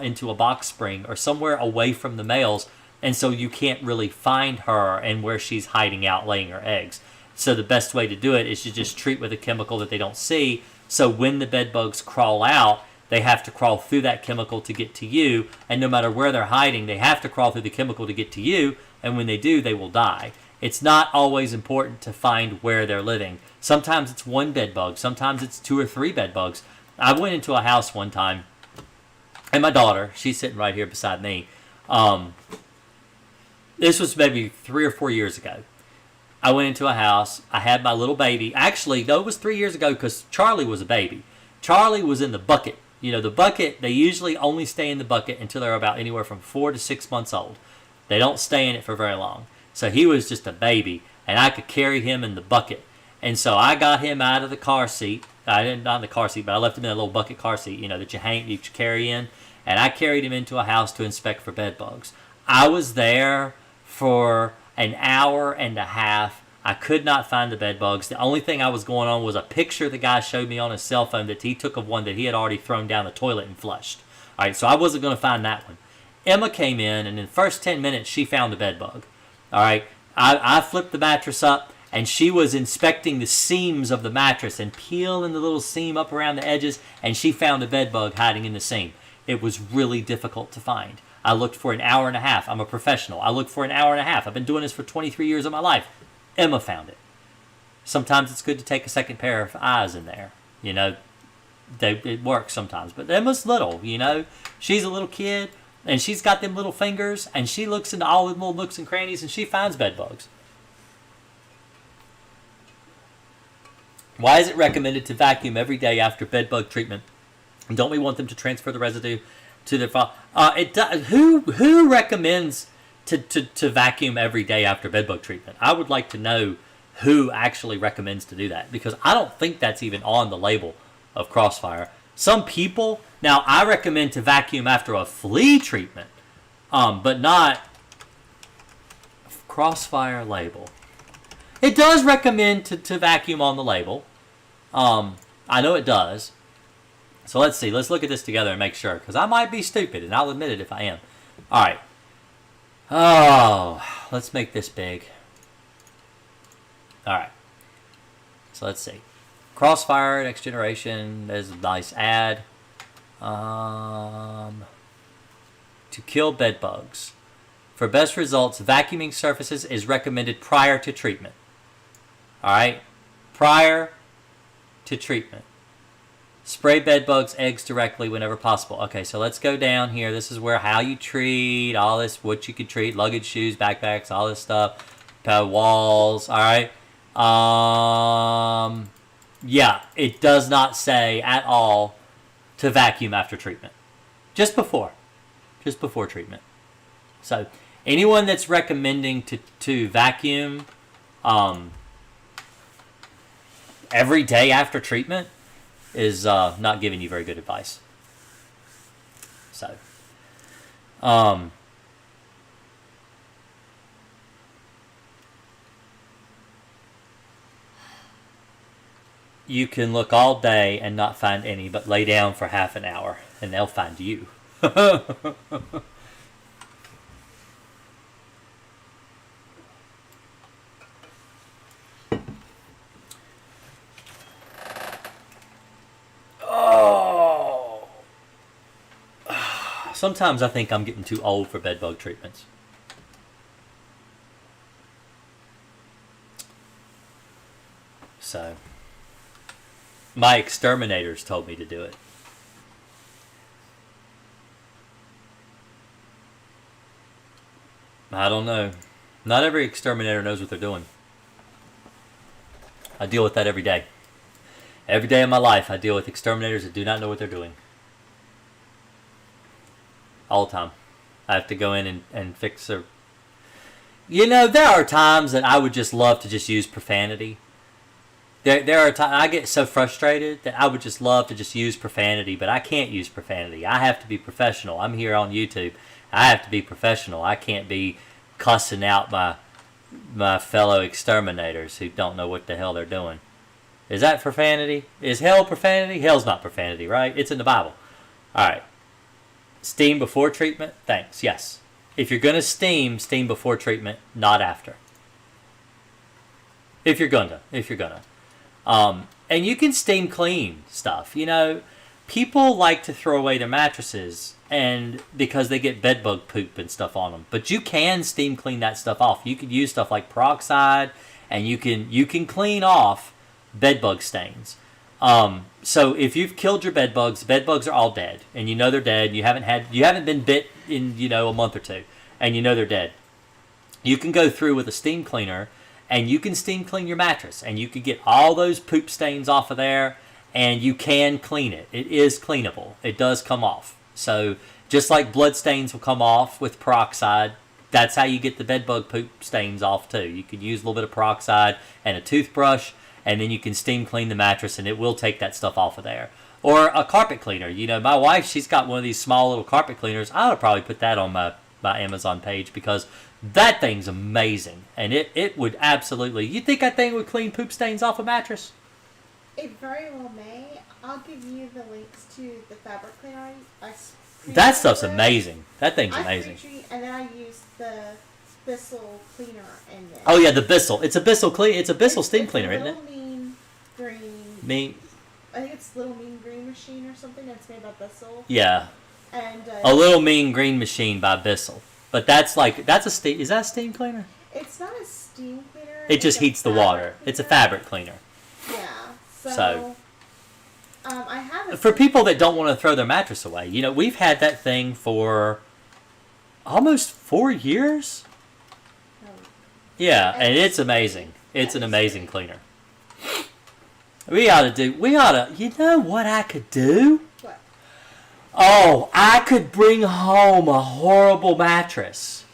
into a box spring, or somewhere away from the males. And so you can't really find her and where she's hiding out laying her eggs. So the best way to do it is to just treat with a chemical that they don't see. So when the bed bugs crawl out, they have to crawl through that chemical to get to you. And no matter where they're hiding, they have to crawl through the chemical to get to you. And when they do, they will die. It's not always important to find where they're living. Sometimes it's one bed bug. Sometimes it's 2 or 3 bed bugs. I went into a house one time, and my daughter, she's sitting right here beside me. This was maybe 3 or 4 years ago. I went into a house. I had my little baby. Actually, no, it was 3 years ago because Charlie was a baby. Charlie was in the bucket. The bucket, they usually only stay in the bucket until they're about anywhere from 4 to 6 months old. They don't stay in it for very long. So he was just a baby, and I could carry him in the bucket. And so I got him out of the car seat. Not in the car seat, but I left him in a little bucket car seat, that you carry in. And I carried him into a house to inspect for bed bugs. I was there for an hour and a half. I could not find the bed bugs. The only thing I was going on was a picture the guy showed me on his cell phone that he took of one that he had already thrown down the toilet and flushed. All right, so I wasn't going to find that one. Emma came in, and in the first 10 minutes, she found the bed bug. All right, I flipped the mattress up, and she was inspecting the seams of the mattress and peeling the little seam up around the edges, and she found a bed bug hiding in the seam. It was really difficult to find. I looked for an hour and a half. I'm a professional. I looked for an hour and a half. I've been doing this for 23 years of my life. Emma found it. Sometimes it's good to take a second pair of eyes in there. You know, it works sometimes. But Emma's little, you know. She's a little kid, and she's got them little fingers, and she looks into all the little nooks and crannies, and she finds bed bugs. Why is it recommended to vacuum every day after bed bug treatment? And don't we want them to transfer the residue to their file? Who recommends to vacuum every day after bed bug treatment? I would like to know who actually recommends to do that, because I don't think that's even on the label of Crossfire. Some people, now I recommend to vacuum after a flea treatment, but not Crossfire label. It does recommend to vacuum on the label. I know it does. So let's see. Let's look at this together and make sure, because I might be stupid, and I'll admit it if I am. All right. Oh, let's make this big. All right. So let's see. Crossfire, Next Generation. There's a nice ad. To kill bed bugs. For best results, vacuuming surfaces is recommended prior to treatment. All right? Prior to treatment. Spray bed bugs eggs directly whenever possible. Okay, so let's go down here. This is where how you treat, all this, what you could treat, luggage, shoes, backpacks, all this stuff, walls, all right? Yeah, it does not say at all to vacuum after treatment. Just before treatment. So anyone that's recommending to vacuum every day after treatment is not giving you very good advice. So, you can look all day and not find any, but lay down for half an hour and they'll find you. Oh. Sometimes I think I'm getting too old for bed bug treatments. So, my exterminators told me to do it. I don't know. Not every exterminator knows what they're doing. I deal with that every day. Every day of my life, I deal with exterminators that do not know what they're doing. All the time. I have to go in and fix their... You know, there are times that I would just love to just use profanity. There are times I get so frustrated that I would just love to just use profanity, but I can't use profanity. I have to be professional. I'm here on YouTube. I have to be professional. I can't be cussing out my fellow exterminators who don't know what the hell they're doing. Is that profanity? Is hell profanity? Hell's not profanity, right? It's in the Bible. All right. Steam before treatment? Thanks. Yes. If you're going to steam before treatment, not after. If you're gonna. And you can steam clean stuff. You know, people like to throw away their mattresses and because they get bed bug poop and stuff on them. But you can steam clean that stuff off. You could use stuff like peroxide, and you can clean off bed bug stains. So if you've killed your bed bugs are all dead, and you know they're dead. You haven't been bit in a month or two, and you know they're dead. You can go through with a steam cleaner, and you can steam clean your mattress, and you can get all those poop stains off of there, and you can clean it. It is cleanable. It does come off. So just like blood stains will come off with peroxide, that's how you get the bed bug poop stains off too. You could use a little bit of peroxide and a toothbrush, and then you can steam clean the mattress, and it will take that stuff off of there. Or a carpet cleaner. You know, my wife, she's got one of these small little carpet cleaners. I would probably put that on my Amazon page, because that thing's amazing. And it would absolutely... You think that thing would clean poop stains off a mattress? It very well may. I'll give you the links to the fabric cleaner. That stuff's amazing. That thing's amazing. And then I use the Bissell cleaner in there. Oh yeah, the Bissell. It's a Bissell clean. It's a Bissell steam cleaner, isn't it? Mean Green. Mean. I think it's Little Mean Green Machine or something that's made by Bissell. Yeah. And a Little Mean Green Machine by Bissell. But that's a steam. Is that a steam cleaner? It's not a steam cleaner. It just heats the water. It's a fabric cleaner. Yeah. So I have for people that don't want to throw their mattress away. You know, we've had that thing for almost 4 years. Yeah, and it's amazing. It's an amazing cleaner. We ought to, you know what I could do? What? Oh, I could bring home a horrible mattress.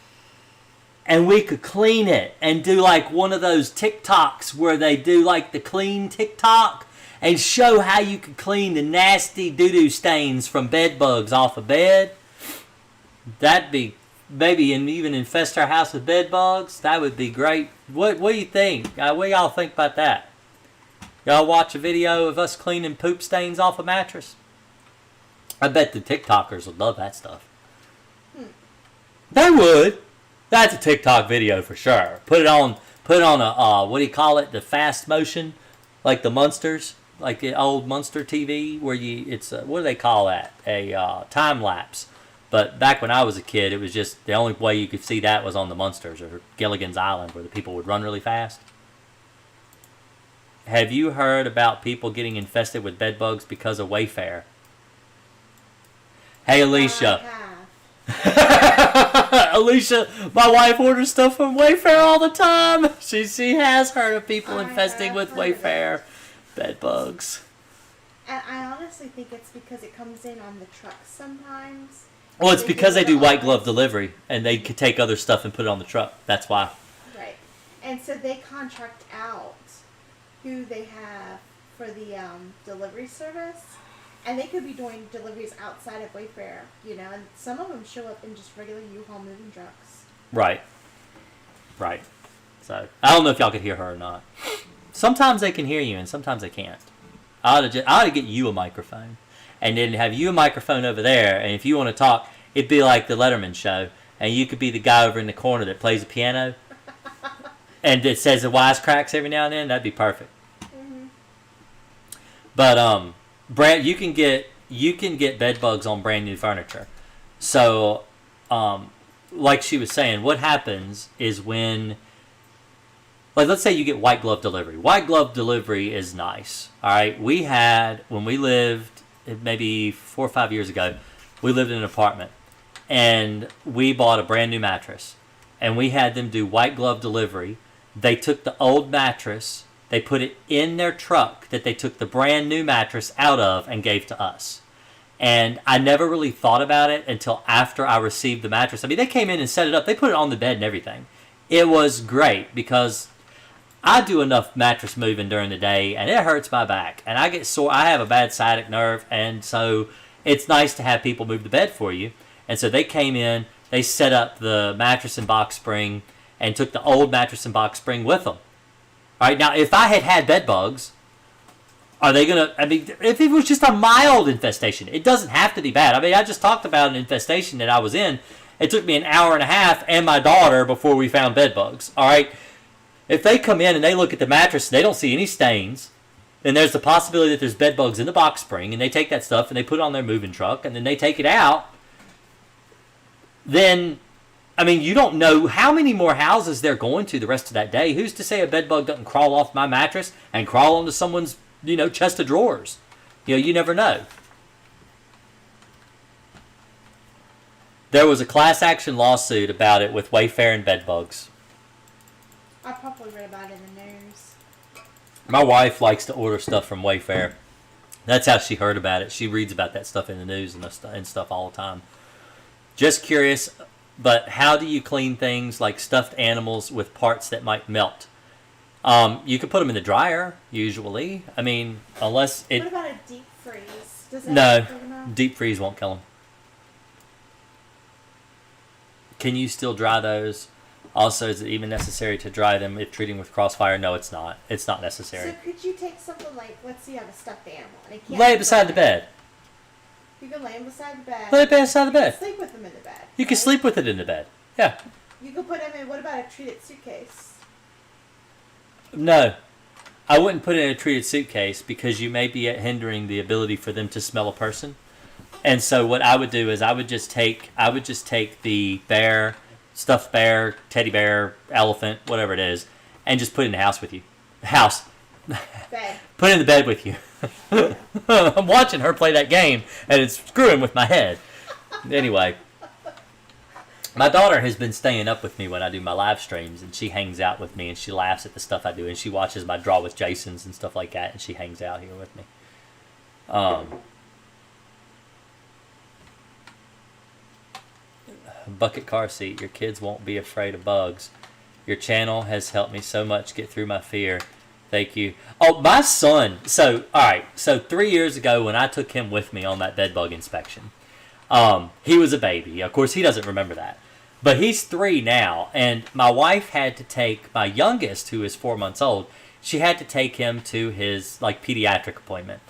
And we could clean it and do like one of those TikToks where they do like the clean TikTok and show how you could clean the nasty doo-doo stains from bed bugs off a bed. That'd be, maybe, and even infest our house with bed bugs. That would be great. What do you think? What do y'all think about that? Y'all watch a video of us cleaning poop stains off a mattress? I bet the TikTokers would love that stuff. They would. That's a TikTok video for sure. Put it on a what do you call it? The fast motion, like the Munsters, like the old Munster TV, where it's what do they call that? A time lapse. But back when I was a kid, it was just the only way you could see that was on the Munsters or Gilligan's Island, where the people would run really fast. Have you heard about people getting infested with bed bugs because of Wayfair? Hey, Alicia. Alicia, my wife orders stuff from Wayfair all the time. She has heard of people infesting with Wayfair bed bugs. And I honestly think it's because it comes in on the trucks sometimes. Well, it's because they do white glove delivery, and they could take other stuff and put it on the truck. That's why. Right. And so they contract out who they have for the delivery service. And they could be doing deliveries outside of Wayfair, you know, and some of them show up in just regular U-Haul moving trucks. Right. Right. So, I don't know if y'all could hear her or not. Sometimes they can hear you, and sometimes they can't. I ought to get you a microphone. And then have you a microphone over there, and if you want to talk, it'd be like the Letterman show, and you could be the guy over in the corner that plays the piano, and it says the wisecracks every now and then. That'd be perfect. Mm-hmm. But, Brad, you can get bed bugs on brand new furniture. So, like she was saying, what happens is when, like, let's say you get white glove delivery. White glove delivery is nice. All right, when we lived maybe 4 or 5 years ago, we lived in an apartment, and we bought a brand new mattress, and we had them do white glove delivery. They took the old mattress. They put it in their truck that they took the brand new mattress out of and gave to us. And I never really thought about it until after I received the mattress. I mean, they came in and set it up. They put it on the bed and everything. It was great because I do enough mattress moving during the day, and it hurts my back. And I get sore. I have a bad sciatic nerve, and so it's nice to have people move the bed for you. And so they came in, they set up the mattress and box spring, and took the old mattress and box spring with them. All right, now, if I had bed bugs, are they going to, I mean, if it was just a mild infestation, it doesn't have to be bad. I mean, I just talked about an infestation that I was in. It took me an hour and a half and my daughter before we found bed bugs. All right, if they come in and they look at the mattress and they don't see any stains, then there's the possibility that there's bed bugs in the box spring, and they take that stuff and they put it on their moving truck, and then they take it out. Then, I mean, you don't know how many more houses they're going to the rest of that day. Who's to say a bed bug doesn't crawl off my mattress and crawl onto someone's, chest of drawers? You never know. There was a class action lawsuit about it with Wayfair and bed bugs. I probably read about it in the news. My wife likes to order stuff from Wayfair. That's how she heard about it. She reads about that stuff in the news and stuff all the time. Just curious. But how do you clean things like stuffed animals with parts that might melt? You can put them in the dryer, usually. I mean, unless it... What about a deep freeze? Does that No, deep freeze won't kill them. Can you still dry those? Also, is it even necessary to dry them if treating with crossfire? No, it's not. It's not necessary. So could you take something like, let's say you have a stuffed animal. And it can't lay it beside the bed. You can lay them beside the bed. Lay it beside the bed. Sleep with them in the bed. You can sleep with it in the bed. Yeah. You could put them in. What about a treated suitcase? No, I wouldn't put it in a treated suitcase because you may be hindering the ability for them to smell a person. And so what I would do is I would just take the bear, stuffed bear, teddy bear, elephant, whatever it is, and just put it in the house with you. House. Bed. Put it in the bed with you. I'm watching her play that game, and it's screwing with my head. Anyway, my daughter has been staying up with me when I do my live streams, and she hangs out with me, and she laughs at the stuff I do, and she watches my Draw with Jasons and stuff like that, and she hangs out here with me. Bucket car seat. Your kids won't be afraid of bugs. Your channel has helped me so much get through my fear. Thank you. Oh, my son. So, all right. So 3 years ago when I took him with me on that bed bug inspection, he was a baby. Of course, he doesn't remember that. But he's 3 now. And my wife had to take my youngest, who is 4 months old, she had to take him to his pediatric appointment.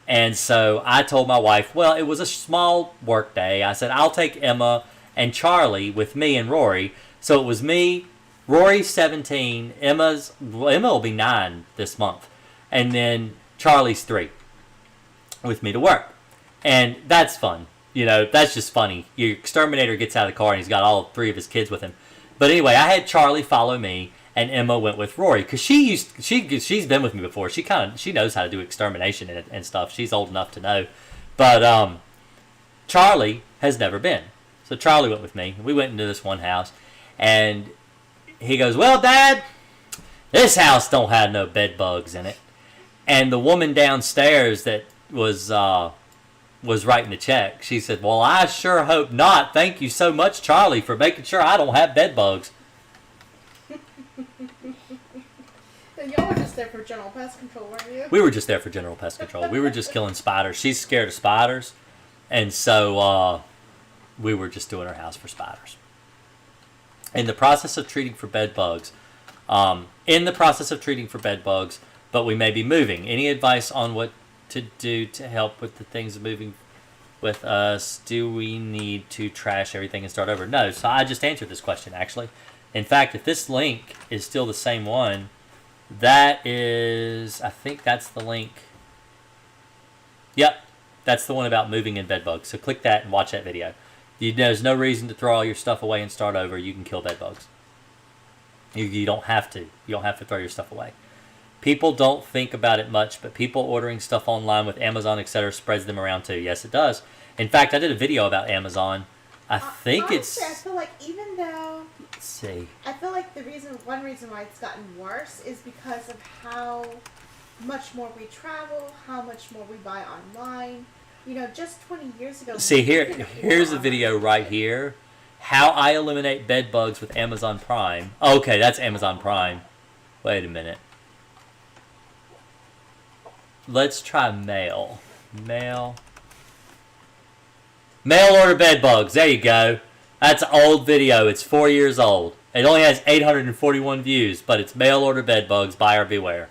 And so I told my wife, well, it was a small work day. I said, I'll take Emma and Charlie with me and Rory. So it was me, Rory's 17, Emma will be 9 this month, and then Charlie's 3 with me to work. And that's fun. That's just funny. Your exterminator gets out of the car and he's got all 3 of his kids with him. But anyway, I had Charlie follow me and Emma went with Rory because she's been with me before. She knows how to do extermination and stuff. She's old enough to know. But Charlie has never been. So Charlie went with me. We went into this one house, and he goes, well, Dad, this house don't have no bed bugs in it. And the woman downstairs that was writing the check, she said, well, I sure hope not. Thank you so much, Charlie, for making sure I don't have bed bugs. And y'all were just there for general pest control, weren't you? We were just there for general pest control. We were just killing spiders. She's scared of spiders, and so we were just doing her house for spiders. In the process of treating for bed bugs, but we may be moving. Any advice on what to do to help with the things moving with us? Do we need to trash everything and start over? No. So I just answered this question, actually. In fact, if this link is still the same one, I think that's the link. Yep, that's the one about moving in bed bugs. So click that and watch that video. There's no reason to throw all your stuff away and start over. You can kill bed bugs. You don't have to. You don't have to throw your stuff away. People don't think about it much, but people ordering stuff online with Amazon, etc., spreads them around too. Yes, it does. In fact, I did a video about Amazon. I think honestly, I feel like even though... Let's see. I feel like one reason why it's gotten worse is because of how much more we travel, how much more we buy online. Just 20 years ago... See, here's a video right here. How I eliminate bed bugs with Amazon Prime. Okay, that's Amazon Prime. Wait a minute. Let's try mail. Mail order bed bugs. There you go. That's an old video. It's 4 years old. It only has 841 views, but it's mail order bed bugs. Buyer beware.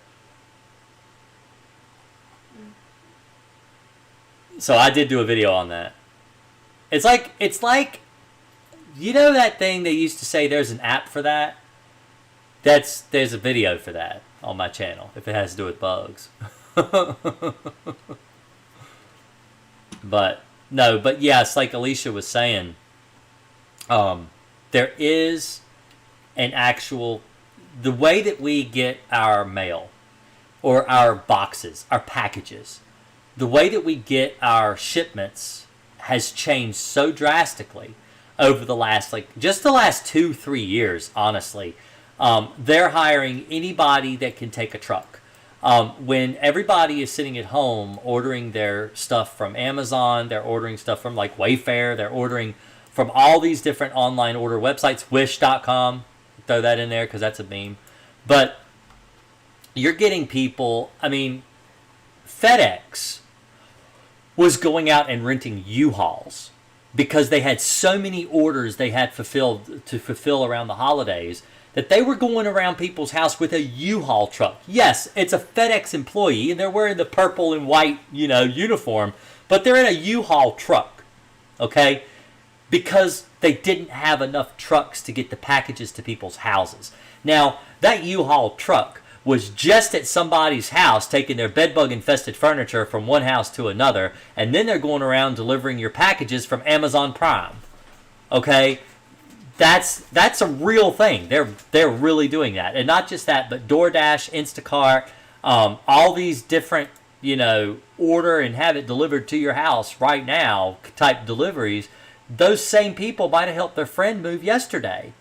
So I did do a video on that. It's like that thing they used to say there's an app for that? There's a video for that on my channel if it has to do with bugs. But yes, like Alicia was saying, there is an actual, the way that we get our mail or our boxes, our packages, the way that we get our shipments has changed so drastically over the last, just the last 2-3 years, honestly. They're hiring anybody that can take a truck. When everybody is sitting at home ordering their stuff from Amazon, they're ordering stuff from Wayfair, they're ordering from all these different online order websites, wish.com, throw that in there because that's a meme. But you're getting people, FedEx was going out and renting U-Hauls because they had so many orders they had to fulfill around the holidays that they were going around people's house with a U-Haul truck. Yes, it's a FedEx employee, and they're wearing the purple and white, uniform, but they're in a U-Haul truck, okay? because they didn't have enough trucks to get the packages to people's houses. Now, that U-Haul truck was just at somebody's house taking their bedbug infested furniture from one house to another, and then they're going around delivering your packages from Amazon Prime. Okay? That's a real thing. They're really doing that. And not just that, but DoorDash, Instacart, all these different, order and have it delivered to your house right now type deliveries. Those same people might have helped their friend move yesterday.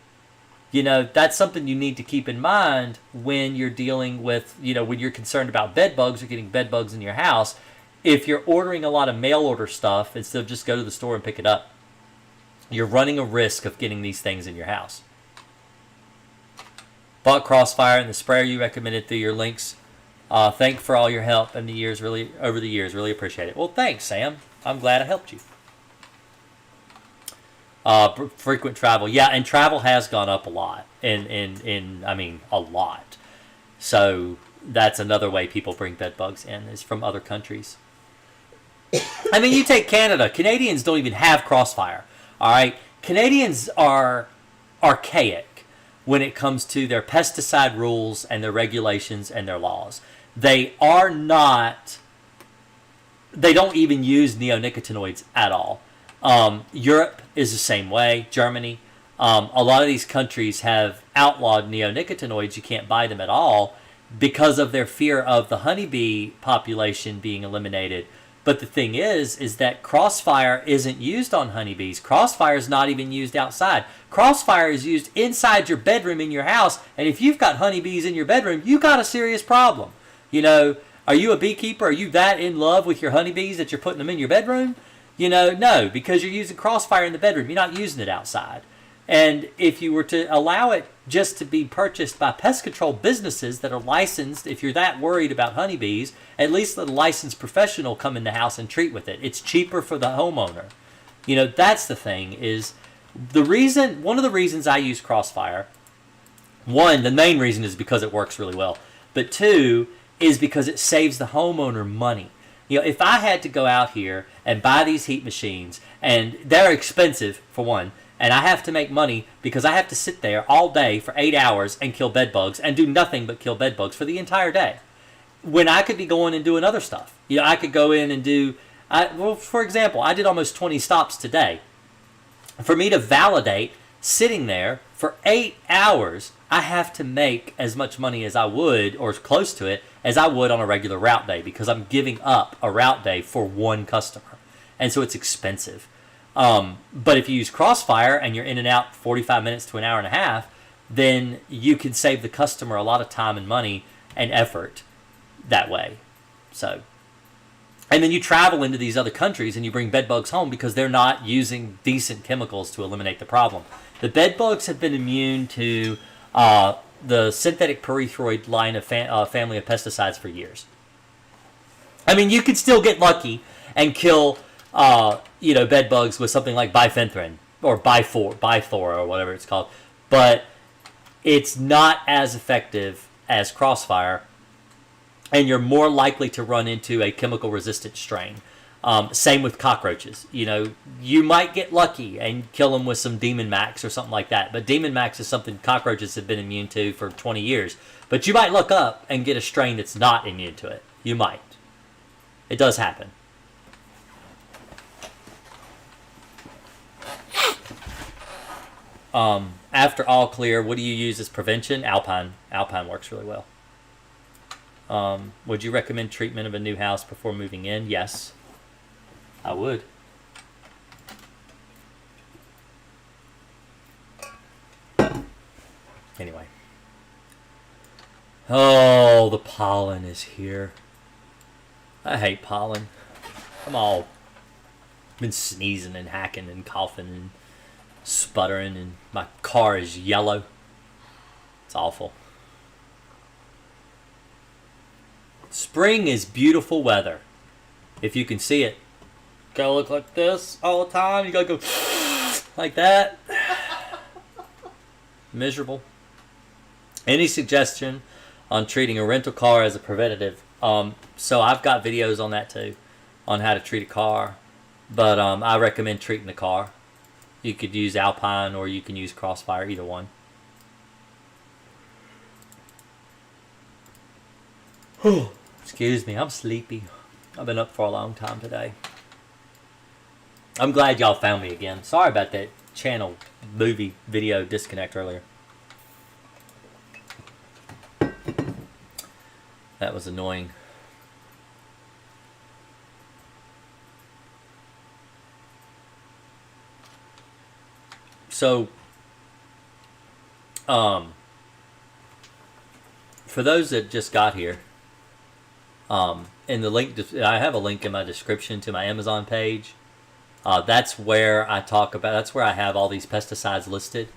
That's something you need to keep in mind when you're dealing with, when you're concerned about bed bugs or getting bed bugs in your house. If you're ordering a lot of mail order stuff instead of just go to the store and pick it up, you're running a risk of getting these things in your house. Bought Crossfire and the sprayer you recommended through your links. Thank for all your help over the years. Really appreciate it. Well, thanks, Sam. I'm glad I helped you. Frequent travel. Yeah, and travel has gone up a lot. A lot. So that's another way people bring bed bugs in, is from other countries. You take Canada. Canadians don't even have Crossfire. All right? Canadians are archaic when it comes to their pesticide rules and their regulations and their laws. They don't even use neonicotinoids at all. Europe is the same way. Germany. A lot of these countries have outlawed neonicotinoids. You can't buy them at all because of their fear of the honeybee population being eliminated. But the thing is that Crossfire isn't used on honeybees. Crossfire is not even used outside. Crossfire is used inside your bedroom in your house. And if you've got honeybees in your bedroom, you got a serious problem. Are you a beekeeper? Are you that in love with your honeybees that you're putting them in your bedroom? No, because you're using Crossfire in the bedroom. You're not using it outside. And if you were to allow it just to be purchased by pest control businesses that are licensed, if you're that worried about honeybees, at least let a licensed professional come in the house and treat with it. It's cheaper for the homeowner. That's the thing, is one of the reasons I use Crossfire, one, the main reason is because it works really well. But two, is because it saves the homeowner money. If I had to go out here and buy these heat machines, and they're expensive for one, and I have to make money because I have to sit there all day for 8 hours and kill bed bugs and do nothing but kill bed bugs for the entire day, when I could be going and doing other stuff. I could go in and for example, I did almost 20 stops today. For me to validate sitting there for 8 hours, I have to make as much money as I would, or as close to it, as I would on a regular route day, because I'm giving up a route day for one customer. And so it's expensive. But if you use Crossfire and you're in and out 45 minutes to an hour and a half, then you can save the customer a lot of time and money and effort that way. So, and then you travel into these other countries and you bring bed bugs home because they're not using decent chemicals to eliminate the problem. The bed bugs have been immune to the synthetic pyrethroid line of family of pesticides for years. You could still get lucky and kill bed bugs with something like bifenthrin or Bithor or whatever it's called, but it's not as effective as Crossfire, and you're more likely to run into a chemical resistant strain. Same with cockroaches. You might get lucky and kill them with some Demon Max or something like that. But Demon Max is something cockroaches have been immune to for 20 years. But you might look up and get a strain that's not immune to it. You might. It does happen. After all clear, what do you use as prevention? Alpine. Alpine works really well. Would you recommend treatment of a new house before moving in? Yes. I would. Anyway. Oh, the pollen is here. I hate pollen. Been sneezing and hacking and coughing and sputtering, and my car is yellow. It's awful. Spring is beautiful weather. If you can see it. Gotta look like this all the time. You gotta go like that. Miserable. Any suggestion on treating a rental car as a preventative? So I've got videos on that too, on how to treat a car. But I recommend treating the car. You could use Alpine or you can use Crossfire, either one. Excuse me, I'm sleepy. I've been up for a long time today. I'm glad y'all found me again. Sorry about that channel movie video disconnect earlier. That was annoying. So, for those that just got here, in the link, I have a link in my description to my Amazon page. That's where I talk about. That's where I have all these pesticides listed.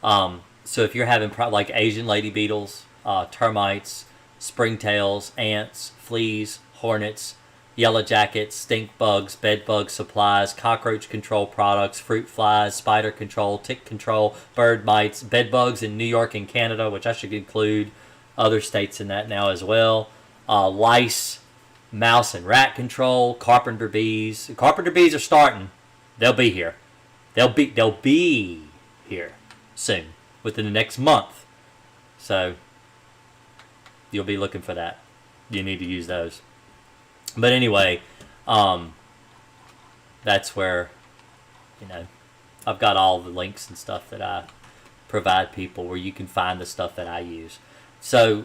So if you're having like Asian lady beetles, termites, springtails, ants, fleas, hornets, yellow jackets, stink bugs, bed bug supplies, cockroach control products, fruit flies, spider control, tick control, bird mites, bed bugs in New York and Canada, which I should include other states in that now as well. Lice, mouse and rat control, carpenter bees. Carpenter bees are starting. They'll be here. They'll be here soon, within the next month. So you'll be looking for that. You need to use those. But anyway, that's where, I've got all the links and stuff that I provide people where you can find the stuff that I use. So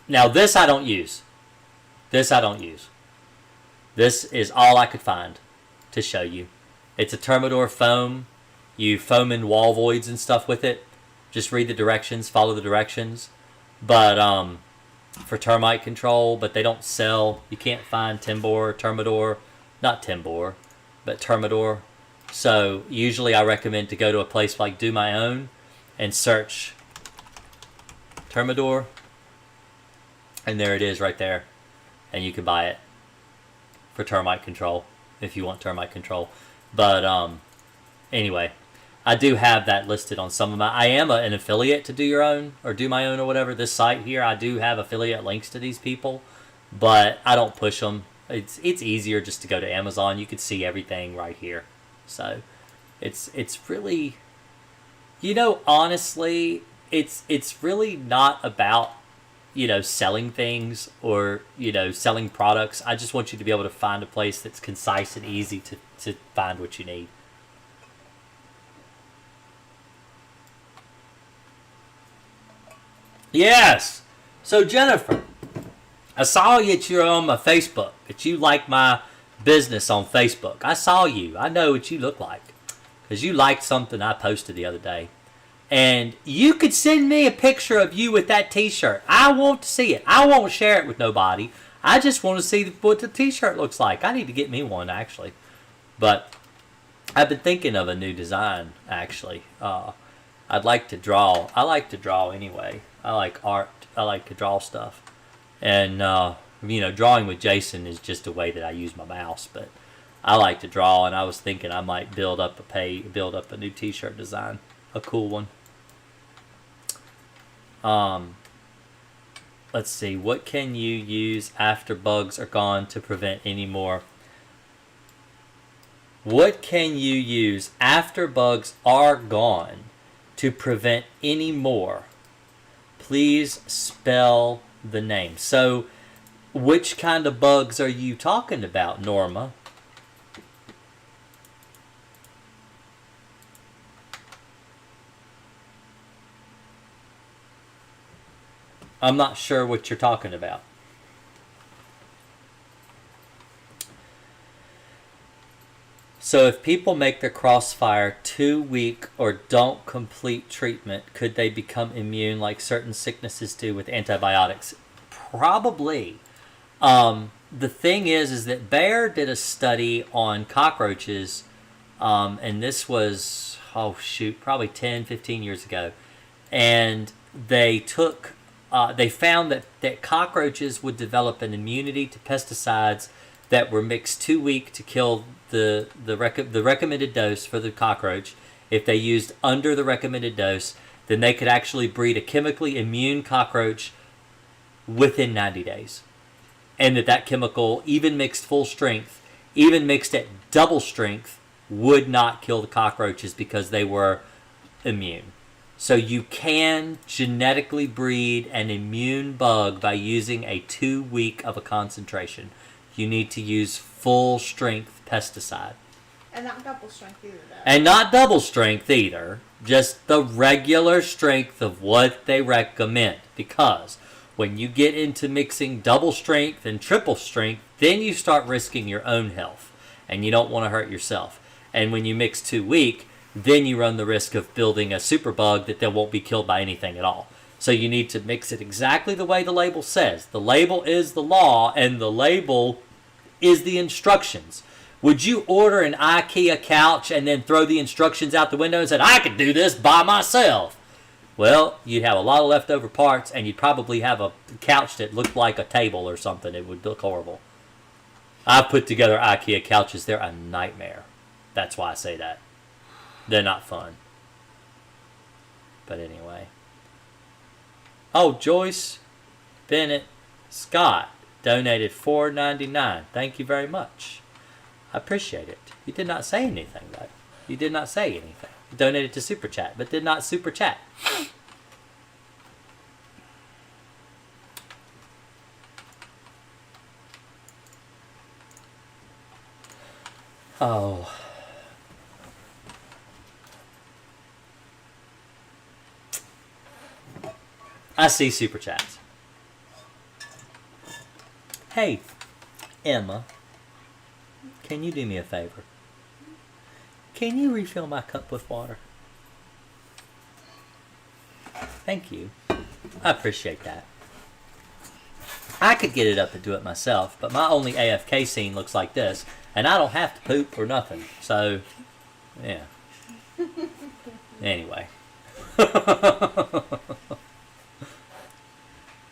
now this I don't use. This is all I could find to show you. It's a Termidor foam. You foam in wall voids and stuff with it. Just read the directions, follow the directions. But for termite control, but they don't sell. You can't find Timbor, Termidor, not Timbor, but Termidor. So usually I recommend to go to a place like Do My Own and search Termidor. And there it is right there. And you can buy it for termite control if you want termite control. But anyway, I do have that listed on some of my. I am an affiliate to Do Your Own or Do My Own or whatever. This site here, I do have affiliate links to these people, but I don't push them. It's easier just to go to Amazon. You can see everything right here. So it's really, honestly, it's really not about selling things or, selling products. I just want you to be able to find a place that's concise and easy to find what you need. Yes! So Jennifer, I saw that you're on my Facebook, that you like my business on Facebook. I saw you. I know what you look like. Because you liked something I posted the other day. And you could send me a picture of you with that t-shirt. I want to see it. I won't share it with nobody. I just want to see what the t-shirt looks like. I need to get me one, actually. But I've been thinking of a new design, actually. I'd like to draw. I like to draw anyway. I like art. I like to draw stuff. And, drawing with Jason is just a way that I use my mouse. But I like to draw, and I was thinking I might build up a new t-shirt design. A cool one. Let's see. What can you use after bugs are gone to prevent any more? What can you use after bugs are gone to prevent any more? Please spell the name. So, which kind of bugs are you talking about, Norma? I'm not sure what you're talking about. So if people make their crossfire too weak or don't complete treatment, could they become immune like certain sicknesses do with antibiotics? Probably. The thing is that Bayer did a study on cockroaches, and this was, probably 10, 15 years ago. And they found that cockroaches would develop an immunity to pesticides that were mixed too weak to kill the recommended dose for the cockroach. If they used under the recommended dose, then they could actually breed a chemically immune cockroach within 90 days. And that chemical, even mixed full strength, even mixed at double strength, would not kill the cockroaches because they were immune. So you can genetically breed an immune bug by using a 2 week of a concentration. You need to use full strength pesticide. And not double strength either, though. And not double strength either. Just the regular strength of what they recommend. Because when you get into mixing double strength and triple strength, then you start risking your own health. And you don't want to hurt yourself. And when you mix 2 week, then you run the risk of building a superbug that won't be killed by anything at all. So you need to mix it exactly the way the label says. The label is the law, and the label is the instructions. Would you order an IKEA couch and then throw the instructions out the window and say, I could do this by myself? Well, you'd have a lot of leftover parts, and you'd probably have a couch that looked like a table or something. It would look horrible. I've put together IKEA couches. They're a nightmare. That's why I say that. They're not fun. But anyway. Oh, Joyce Bennett Scott donated $4.99. Thank you very much. I appreciate it. You did not say anything, though. You did not say anything. You donated to Super Chat, but did not Super Chat. Oh. I see Super Chats. Hey, Emma. Can you do me a favor? Can you refill my cup with water? Thank you. I appreciate that. I could get it up and do it myself, but my only AFK scene looks like this, and I don't have to poop or nothing. So, yeah. Anyway.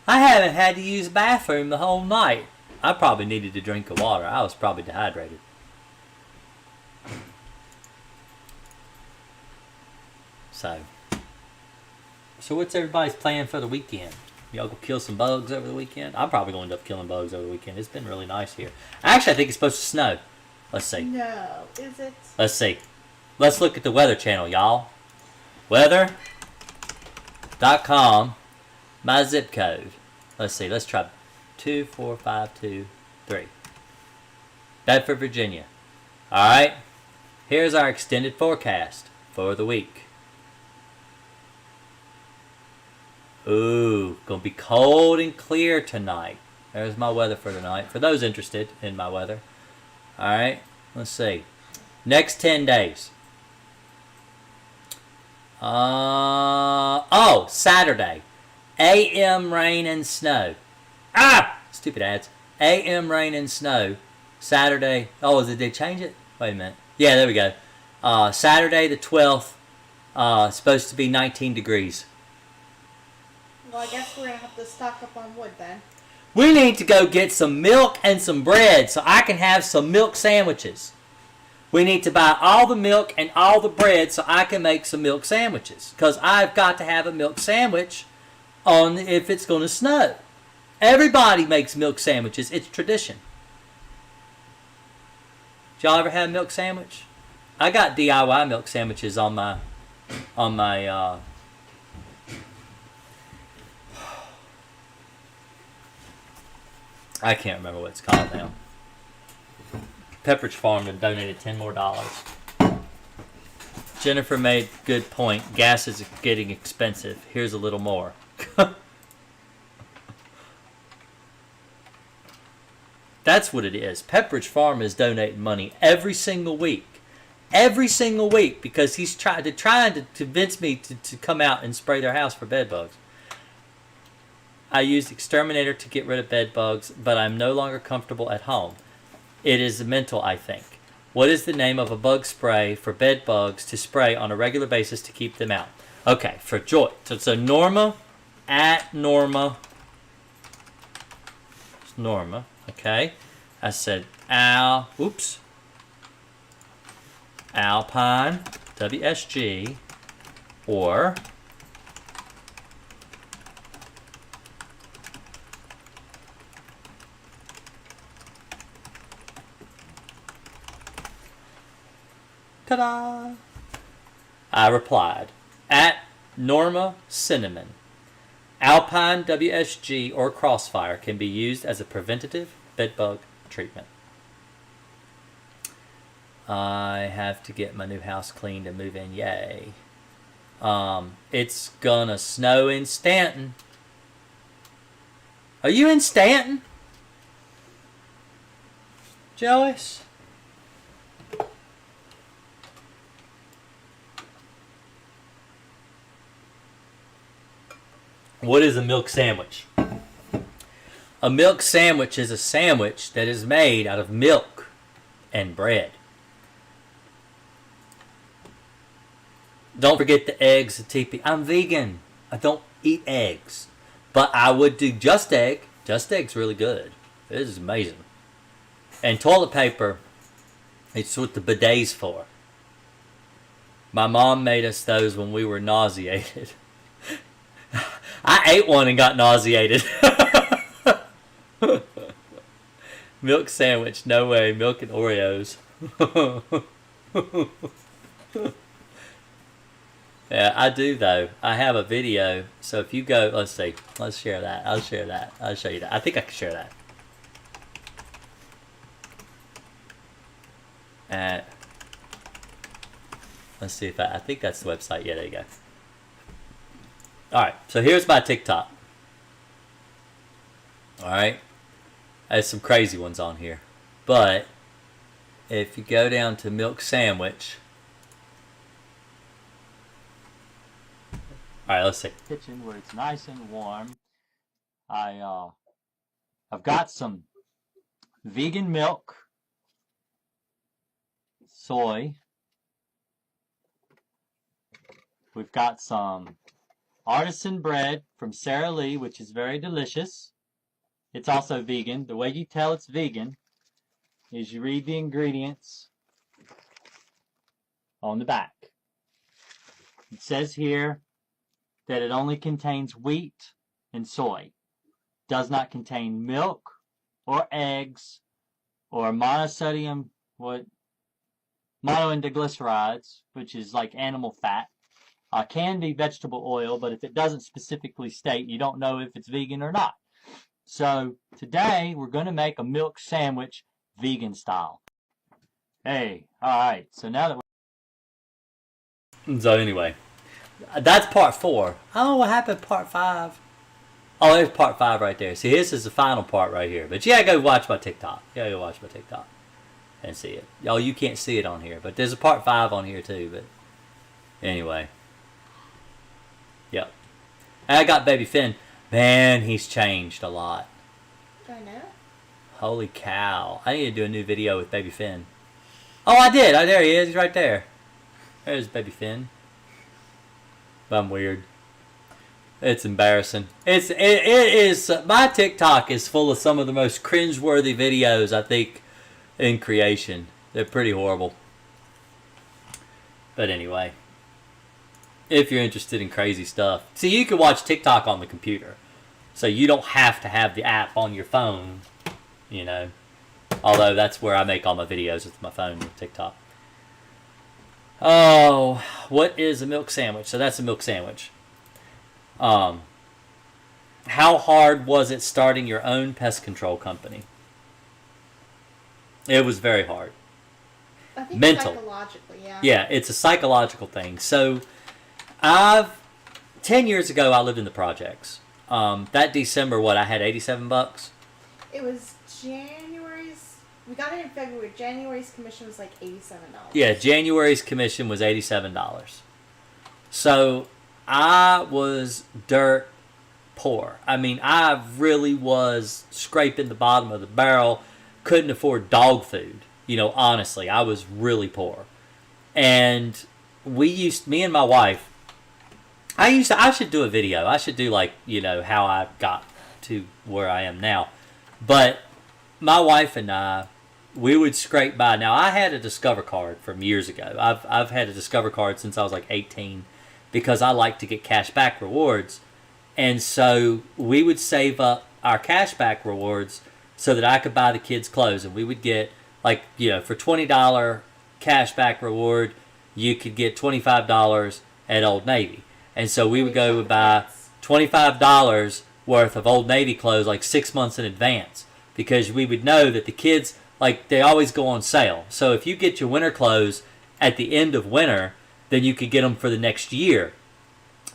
I haven't had to use the bathroom the whole night. I probably needed a drink of water. I was probably dehydrated. So what's everybody's plan for the weekend? Y'all go kill some bugs over the weekend? I'm probably going to end up killing bugs over the weekend. It's been really nice here. Actually, I think it's supposed to snow. Let's see. No, is it? Let's see. Let's look at the Weather Channel, y'all. Weather.com. My zip code. Let's see. Let's try 24523. Bedford, Virginia. All right. Here's our extended forecast for the week. Ooh, gonna be cold and clear tonight. There's my weather for tonight. For those interested in my weather. All right. Let's see. Next 10 days. Saturday. AM rain and snow. Stupid ads. AM rain and snow. Saturday. Oh, did they change it? Wait a minute. Yeah, there we go. Saturday the 12th. Supposed to be 19 degrees. Well, I guess we're going to have to stock up on wood then. We need to go get some milk and some bread so I can have some milk sandwiches. We need to buy all the milk and all the bread so I can make some milk sandwiches. Because I've got to have a milk sandwich on if it's going to snow. Everybody makes milk sandwiches. It's tradition. Did y'all ever have a milk sandwich? I got DIY milk sandwiches on my I can't remember what it's called now. Pepperidge Farm donated $10 more. Jennifer made good point. Gas is getting expensive. Here's a little more. That's what it is. Pepperidge Farm is donating money every single week. Every single week because he's trying to convince me to come out and spray their house for bed bugs. I used exterminator to get rid of bed bugs, but I'm no longer comfortable at home. It is mental, I think. What is the name of a bug spray for bed bugs to spray on a regular basis to keep them out? Okay, for Joy. So Norma, at Norma. It's Norma, okay. I said Alpine, WSG, or Ta-da! I replied, at Norma Cinnamon, Alpine WSG or Crossfire can be used as a preventative bedbug treatment. I have to get my new house cleaned and move in. Yay. It's gonna snow in Stanton. Are you in Stanton? Joyce? What is a milk sandwich? A milk sandwich is a sandwich that is made out of milk and bread. Don't forget the eggs and TP. I'm vegan. I don't eat eggs. But I would do Just Egg. Just Egg's really good. It is amazing. And toilet paper, it's what the bidet's for. My mom made us those when we were nauseated. I ate one and got nauseated. Milk sandwich, no way. Milk and Oreos. Yeah, I do though. I have a video. So if you go, let's see. Let's share that. I'll share that. I'll show you that. I think I can share that. Let's see if I think that's the website. Yeah, there you go. Alright, so here's my TikTok. Alright. There's some crazy ones on here. But if you go down to milk sandwich. Alright, let's see. Kitchen where it's nice and warm. I've got some vegan milk, soy. We've got some artisan bread from Sara Lee, which is very delicious. It's also vegan. The way you tell it's vegan is you read the ingredients on the back. It says here that it only contains wheat and soy. Does not contain milk or eggs or monosodium, monoindiglycerides, which is like animal fat. Can be vegetable oil, but if it doesn't specifically state, you don't know if it's vegan or not. So today we're going to make a milk sandwich vegan style. Hey, alright, so now that So anyway, that's part 4. I don't know what happened part 5. Oh, there's part 5 right there. See, this is the final part right here. But you gotta go watch my TikTok. You gotta go watch my TikTok and see it. Oh, you can't see it on here, but there's a part 5 on here too. But anyway. Yep. And I got Baby Finn. Man, he's changed a lot. I know. Holy cow. I need to do a new video with Baby Finn. Oh, I did. Oh, there he is. He's right there. There's Baby Finn. I'm weird. It's embarrassing. It is. My TikTok is full of some of the most cringeworthy videos, I think, in creation. They're pretty horrible. But anyway. If you're interested in crazy stuff. See, you can watch TikTok on the computer. So you don't have to have the app on your phone. You know. Although that's where I make all my videos with my phone with TikTok. Oh, what is a milk sandwich? So that's a milk sandwich. How hard was it starting your own pest control company? It was very hard. I think Mental. psychologically, yeah. Yeah, it's a psychological thing. So 10 years ago, I lived in the projects. That December, I had $87. It was January's. We got it in February. January's commission was like $87. Yeah, January's commission was $87. So I was dirt poor. I mean, I really was scraping the bottom of the barrel. Couldn't afford dog food. You know, honestly, I was really poor. And me and my wife, I should do a video. I should do how I got to where I am now. But my wife and I, we would scrape by. Now, I had a Discover card from years ago. I've had a Discover card since I was like 18 because I like to get cash back rewards. And so we would save up our cash back rewards so that I could buy the kids clothes. And we would get for $20 cash back reward, you could get $25 at Old Navy. And so we would go buy $25 worth of Old Navy clothes like 6 months in advance, because we would know that the kids, like, they always go on sale. So if you get your winter clothes at the end of winter, then you could get them for the next year.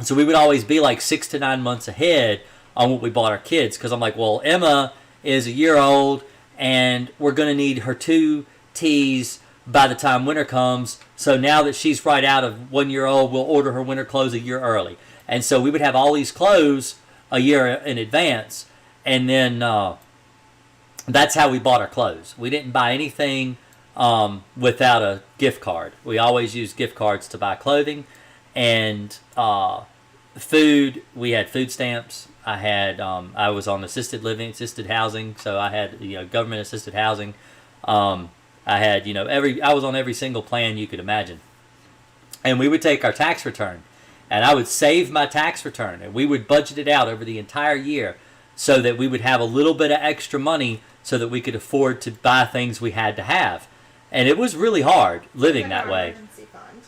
So we would always be like 6 to 9 months ahead on what we bought our kids, because I'm like, well, Emma is a year old and we're going to need her 2 tees by the time winter comes. So now that she's right out of 1 year old, we'll order her winter clothes a year early. And so we would have all these clothes a year in advance. And then that's how we bought our clothes. We didn't buy anything without a gift card. We always used gift cards to buy clothing. And food, we had food stamps. I was on assisted living, assisted housing, so I had government assisted housing. I had I was on every single plan you could imagine. And we would take our tax return, and I would save my tax return, and we would budget it out over the entire year so that we would have a little bit of extra money so that we could afford to buy things we had to have. And it was really hard living that way.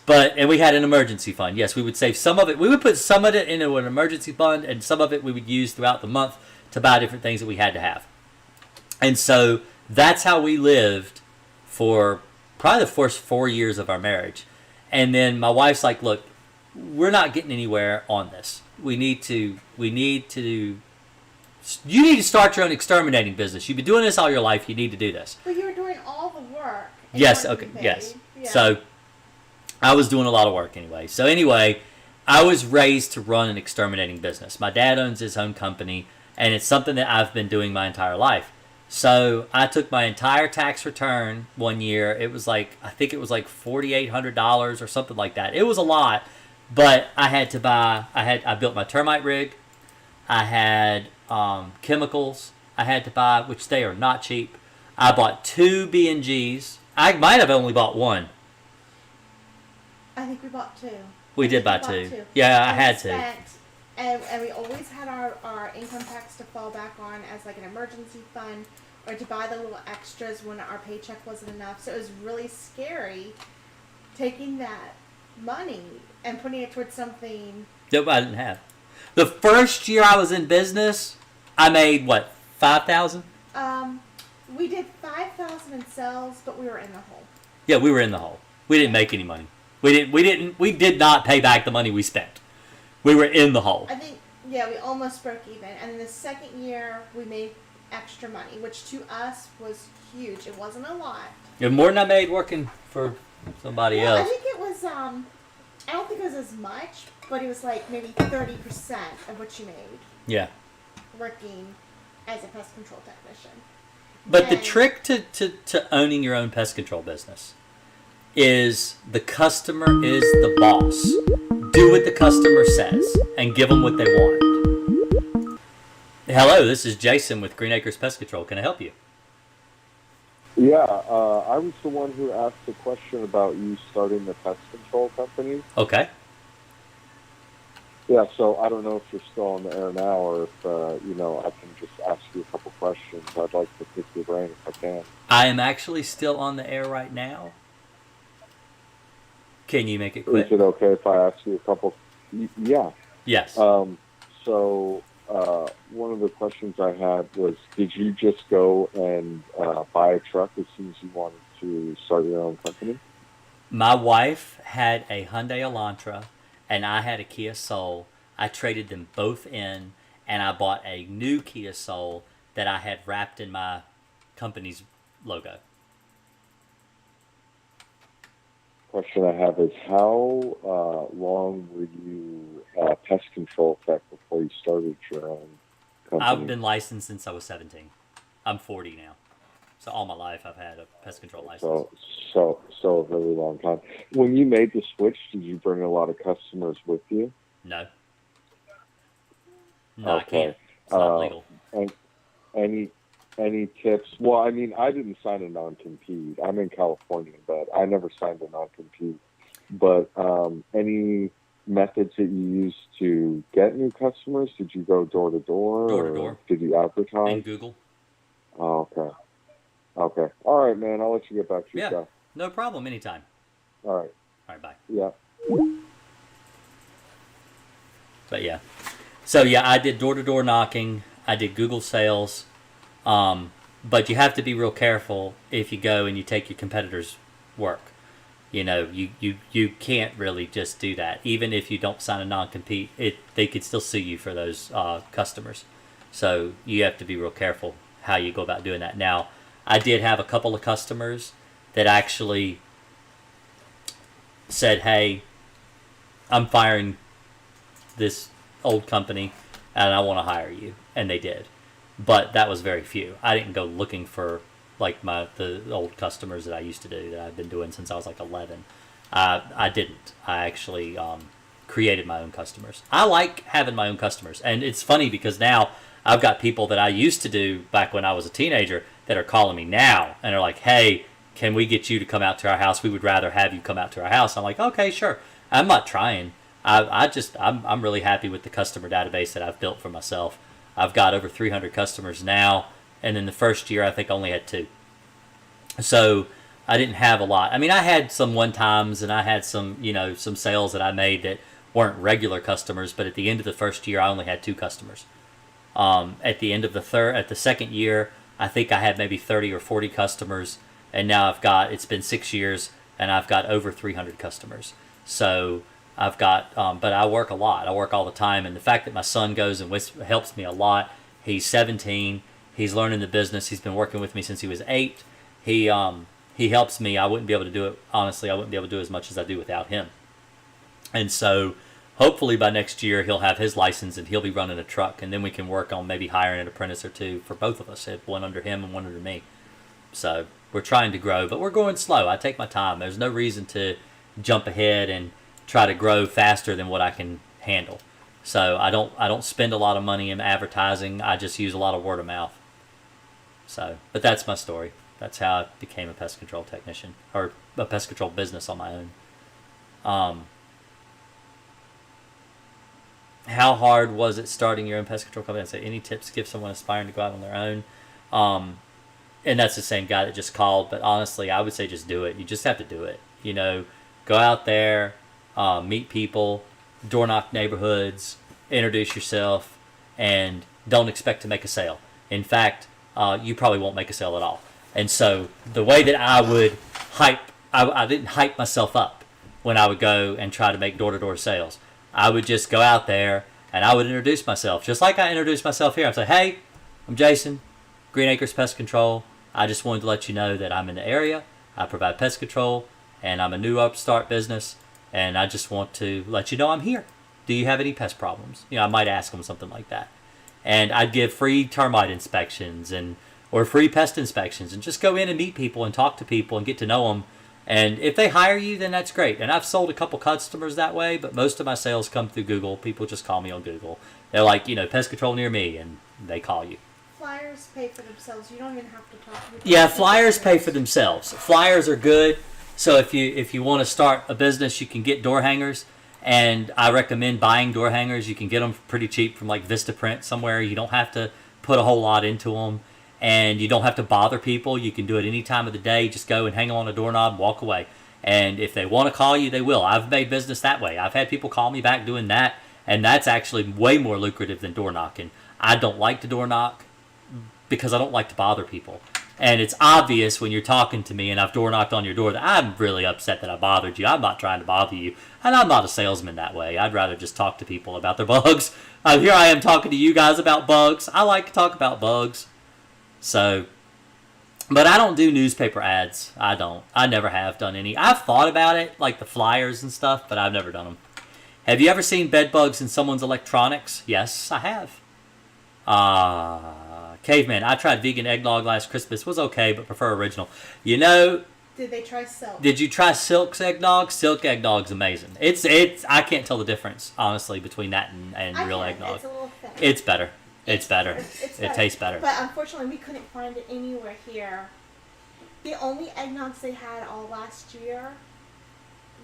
And we had an emergency fund. Yes, we would save some of it. We would put some of it into an emergency fund, and some of it we would use throughout the month to buy different things that we had to have. And so that's how we lived for probably the first 4 years of our marriage. And then my wife's like, look, we're not getting anywhere on this. You need to start your own exterminating business. You've been doing this all your life. You need to do this. But you were doing all the work. Yes, okay, yes. Yeah. So I was doing a lot of work anyway. So anyway, I was raised to run an exterminating business. My dad owns his own company, and it's something that I've been doing my entire life. So I took my entire tax return one year. I think it was like $4,800 or something like that. It was a lot, but I had to buy. I built my termite rig. I had chemicals I had to buy, which they are not cheap. I bought 2 B&Gs. I might have only bought 1. I think we bought 2. We did buy 2. Yeah, I had to. And we always had our income tax to fall back on as like an emergency fund, or to buy the little extras when our paycheck wasn't enough. So it was really scary taking that money and putting it towards something that I didn't have. The first year I was in business, I made what, $5,000? We did $5,000 in sales, but we were in the hole. Yeah, we were in the hole. We didn't make any money. We did not pay back the money we spent. We were in the hole. I think, yeah, we almost broke even. And then the second year, we made extra money, which to us was huge. It wasn't a lot. It was more than I made working for somebody else. I think it was, I don't think it was as much, but it was like maybe 30% of what you made. Yeah. Working as a pest control technician. But the trick to owning your own pest control business is the customer is the boss. Do what the customer says and give them what they want. Hello, this is Jason with Green Acres Pest Control. Can I help you? Yeah, I was the one who asked the question about you starting the pest control company. Okay. Yeah, so I don't know if you're still on the air now, or if I can just ask you a couple questions. I'd like to pick your brain if I can. I am actually still on the air right now. Can you make it quick? Is it okay if I ask you a couple? Yeah. Yes. So one of the questions I had was, did you just go and buy a truck as soon as you wanted to start your own company? My wife had a Hyundai Elantra, and I had a Kia Soul. I traded them both in, and I bought a new Kia Soul that I had wrapped in my company's logo. Question I have is, how long were you pest control tech before you started your own company? I've been licensed since I was 17. I'm 40 now. So all my life I've had a pest control license. So a really long time. When you made the switch, did you bring a lot of customers with you? No. No, okay. I can't. It's not legal. And any tips? Well, I mean, I didn't sign a non-compete. I'm in California, but I never signed a non-compete. But any methods that you used to get new customers? Did you go door to door? Door to door. Did you advertise? And Google. Oh, okay. Okay. All right, man. I'll let you get back to your stuff. No problem. Anytime. All right. All right, bye. Yeah. But yeah. So yeah, I did door-to-door knocking. I did Google sales. But you have to be real careful if you go and you take your competitors' work. You know, you can't really just do that. Even if you don't sign a non-compete, they could still sue you for those customers. So you have to be real careful how you go about doing that. Now, I did have a couple of customers that actually said, hey, I'm firing this old company and I want to hire you. And they did. But that was very few. I didn't go looking for like the old customers that I used to do that I've been doing since I was like 11. I didn't. I actually created my own customers. I like having my own customers. And it's funny because now I've got people that I used to do back when I was a teenager that are calling me now and are like, hey, can we get you to come out to our house? We would rather have you come out to our house. I'm like, okay, sure. I'm not trying. I'm really happy with the customer database that I've built for myself. I've got over 300 customers now, and in the first year I think I only had 2. So I didn't have a lot. I mean, I had some one-times and I had some, some sales that I made that weren't regular customers, but at the end of the first year I only had 2 customers. At the end of the second year, I think I had maybe 30 or 40 customers, and now it's been 6 years and I've got over 300 customers. So I've got, but I work a lot. I work all the time, and the fact that my son goes and helps me a lot. He's 17. He's learning the business. He's been working with me since he was 8. He helps me. I wouldn't be able to do it. Honestly, I wouldn't be able to do as much as I do without him. And so, hopefully by next year he'll have his license and he'll be running a truck, and then we can work on maybe hiring an apprentice or 2 for both of us, one under him and one under me. So we're trying to grow, but we're going slow. I take my time. There's no reason to jump ahead and try to grow faster than what I can handle. So I don't spend a lot of money in advertising. I just use a lot of word of mouth. So, but that's my story. That's how I became a pest control technician, or a pest control business on my own. How hard was it starting your own pest control company? I say, any tips to give someone aspiring to go out on their own? And that's the same guy that just called. But honestly, I would say just do it. You just have to do it. Go out there. Meet people, door knock neighborhoods, introduce yourself, and don't expect to make a sale. In fact, you probably won't make a sale at all. And so the way that I would I didn't hype myself up when I would go and try to make door-to-door sales. I would just go out there and I would introduce myself, just like I introduced myself here. I'd say, hey, I'm Jason, Green Akers Pest Control. I just wanted to let you know that I'm in the area. I provide pest control, and I'm a new upstart business. And I just want to let you know I'm here. Do you have any pest problems? I might ask them something like that. And I'd give free termite inspections or free pest inspections, and just go in and meet people and talk to people and get to know them. And if they hire you, then that's great. And I've sold a couple customers that way, but most of my sales come through Google. People just call me on Google. They're like, pest control near me, and they call you. Flyers pay for themselves. You don't even have to talk to people. Yeah, flyers pay for themselves. Flyers are good. So if you want to start a business, you can get door hangers, and I recommend buying door hangers. You can get them pretty cheap from like Vistaprint somewhere. You don't have to put a whole lot into them, and you don't have to bother people. You can do it any time of the day. Just go and hang them on a doorknob and walk away. And if they want to call you, they will. I've made business that way. I've had people call me back doing that, and that's actually way more lucrative than door knocking. I don't like to door knock because I don't like to bother people. And it's obvious when you're talking to me and I've door knocked on your door that I'm really upset that I bothered you. I'm not trying to bother you. And I'm not a salesman that way. I'd rather just talk to people about their bugs. Here I am talking to you guys about bugs. I like to talk about bugs. So, but I don't do newspaper ads. I don't. I never have done any. I've thought about it, like the flyers and stuff, but I've never done them. Have you ever seen bed bugs in someone's electronics? Yes, I have. Caveman, I tried vegan eggnog last Christmas. Was okay, but prefer original. Did they try Silk? Did you try Silk's eggnog? Silk eggnog's amazing. It's I can't tell the difference, honestly, between that and real eggnog. It's a little thin. It's better. It's better. It tastes better. But unfortunately, we couldn't find it anywhere here. The only eggnogs they had all last year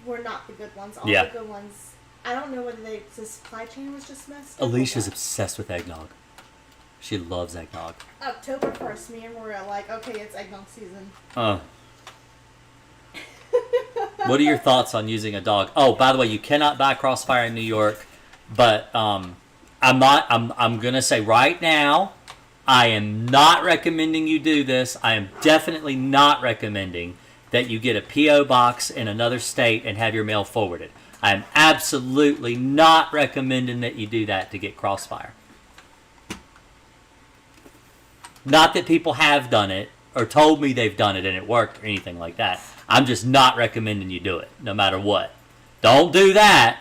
were not the good ones. All the good ones, I don't know whether the supply chain was just messed up. Alicia's obsessed with eggnog. She loves eggnog. October 1st, me and Maria are like, okay, it's eggnog season. What are your thoughts on using a dog? Oh, by the way, you cannot buy Crossfire in New York, but I'm gonna say right now, I am not recommending you do this. I am definitely not recommending that you get a P.O. box in another state and have your mail forwarded. I am absolutely not recommending that you do that to get Crossfire. Not that people have done it or told me they've done it and it worked or anything like that. I'm just not recommending you do it, no matter what. Don't do that.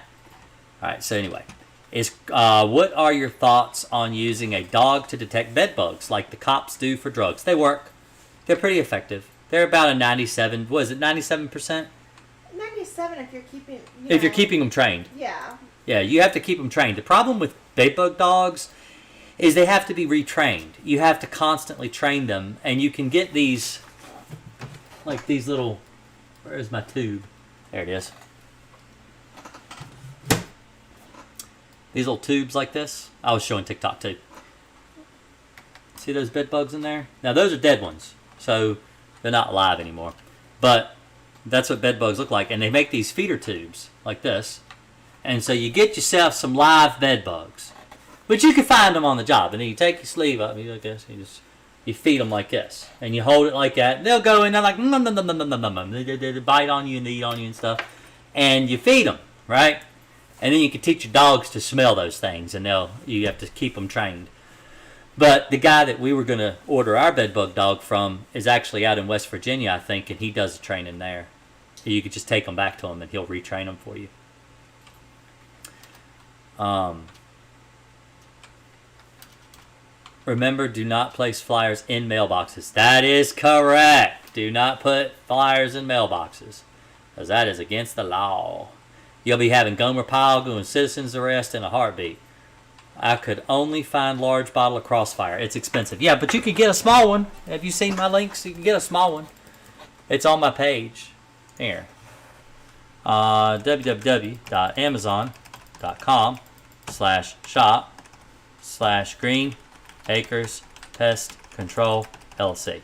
All right, so anyway. What are your thoughts on using a dog to detect bed bugs like the cops do for drugs? They work. They're pretty effective. They're about a 97, what is it, 97%? 97 if you're keeping... If you're keeping them trained. Yeah. Yeah, you have to keep them trained. The problem with bedbug dogs is they have to be retrained. You have to constantly train them, and you can get these, like these little... Where's my tube? There it is. These little tubes like this. I was showing TikTok too. See those bed bugs in there? Now those are dead ones, so they're not alive anymore. But that's what bed bugs look like, and they make these feeder tubes like this. And so you get yourself some live bed bugs, but you can find them on the job. And then you take your sleeve up, and you like this, and you feed them like this, and you hold it like that. And they'll go in there like nom, nom, nom, nom, nom, nom, nom. They bite on you and they eat on you and stuff, and you feed them, right? And then you can teach your dogs to smell those things, and you have to keep them trained. But the guy that we were going to order our bedbug dog from is actually out in West Virginia, I think, and he does the training there. You could just take them back to him, and he'll retrain them for you. Remember, do not place flyers in mailboxes. That is correct. Do not put flyers in mailboxes, because that is against the law. You'll be having Gomer Pyle doing citizen's arrest in a heartbeat. I could only find large bottle of Crossfire. It's expensive. Yeah, but you could get a small one. Have you seen my links? You can get a small one. It's on my page. Here. www.amazon.com/shop/Green Akers Pest Control LLC.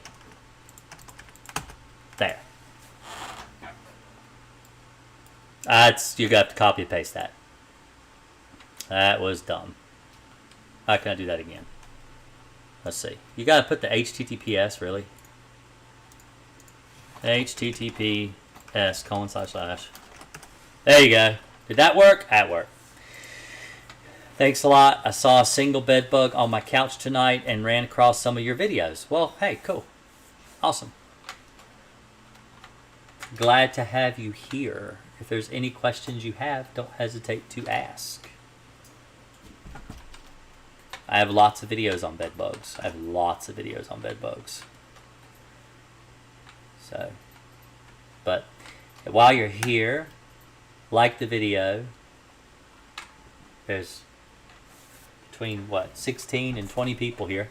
There. You got to copy and paste that. That was dumb. How can I do that again? Let's see. You got to put the HTTPS, really? HTTPS:// There you go. Did that work? That worked. Thanks a lot. I saw a single bed bug on my couch tonight and ran across some of your videos. Well, hey, cool. Awesome. Glad to have you here. If there's any questions you have, don't hesitate to ask. I have lots of videos on bed bugs. So, but while you're here, like the video. There's between, 16 and 20 people here.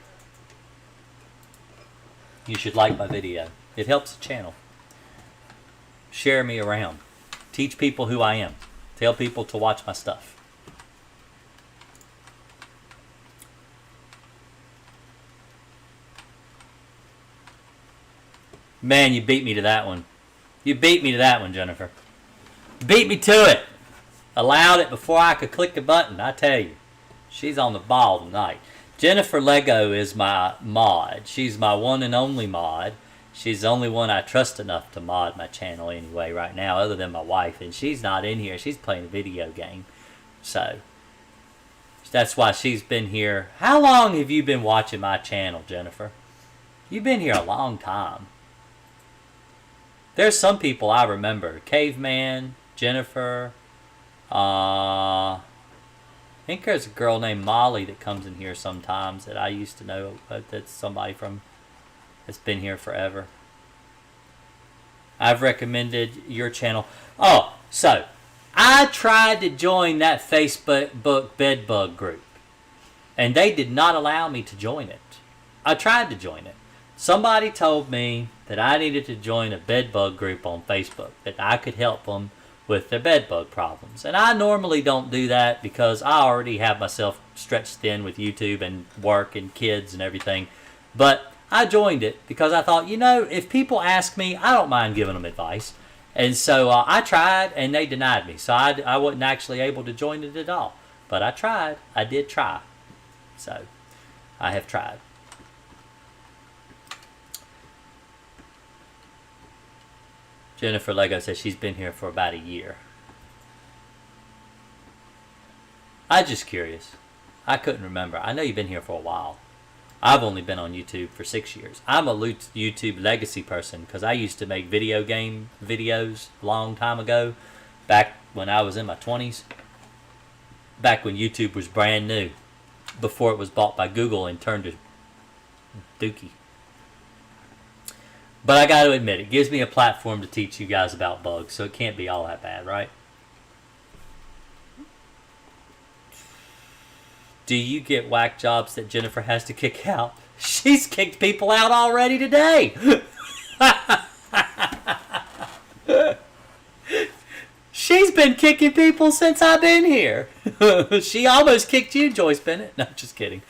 You should like my video. It helps the channel. Share me around. Teach people who I am. Tell people to watch my stuff. Man, you beat me to that one. Jennifer. Beat me to it. Allowed it before I could click the button. I tell you. She's on the ball tonight. Jennifer Lego is my mod. She's my one and only mod. She's the only one I trust enough to mod my channel anyway right now, other than my wife. And she's not in here. She's playing a video game. So, that's why she's been here. How long have you been watching my channel, Jennifer? You've been here a long time. There's some people I remember. Caveman, Jennifer. I think there's a girl named Molly that comes in here sometimes that I used to know. That's somebody that's been here forever. I've recommended your channel. Oh, so I tried to join that Facebook bedbug group, and they did not allow me to join it. I tried to join it. Somebody told me that I needed to join a bedbug group on Facebook, that I could help them with their bedbug problems. And I normally don't do that because I already have myself stretched thin with YouTube and work and kids and everything. But I joined it because I thought, if people ask me, I don't mind giving them advice. And so I tried, and they denied me. So I wasn't actually able to join it at all. But I tried. I did try. So I have tried. Jennifer Lego says she's been here for about a year. I'm just curious. I couldn't remember. I know you've been here for a while. I've only been on YouTube for 6 years. I'm a YouTube legacy person because I used to make video game videos a long time ago, back when I was in my 20s, back when YouTube was brand new, before it was bought by Google and turned to Dookie. But I got to admit, it gives me a platform to teach you guys about bugs, so it can't be all that bad, right? Do you get whack jobs that Jennifer has to kick out? She's kicked people out already today. She's been kicking people since I've been here. She almost kicked you, Joyce Bennett. No, just kidding.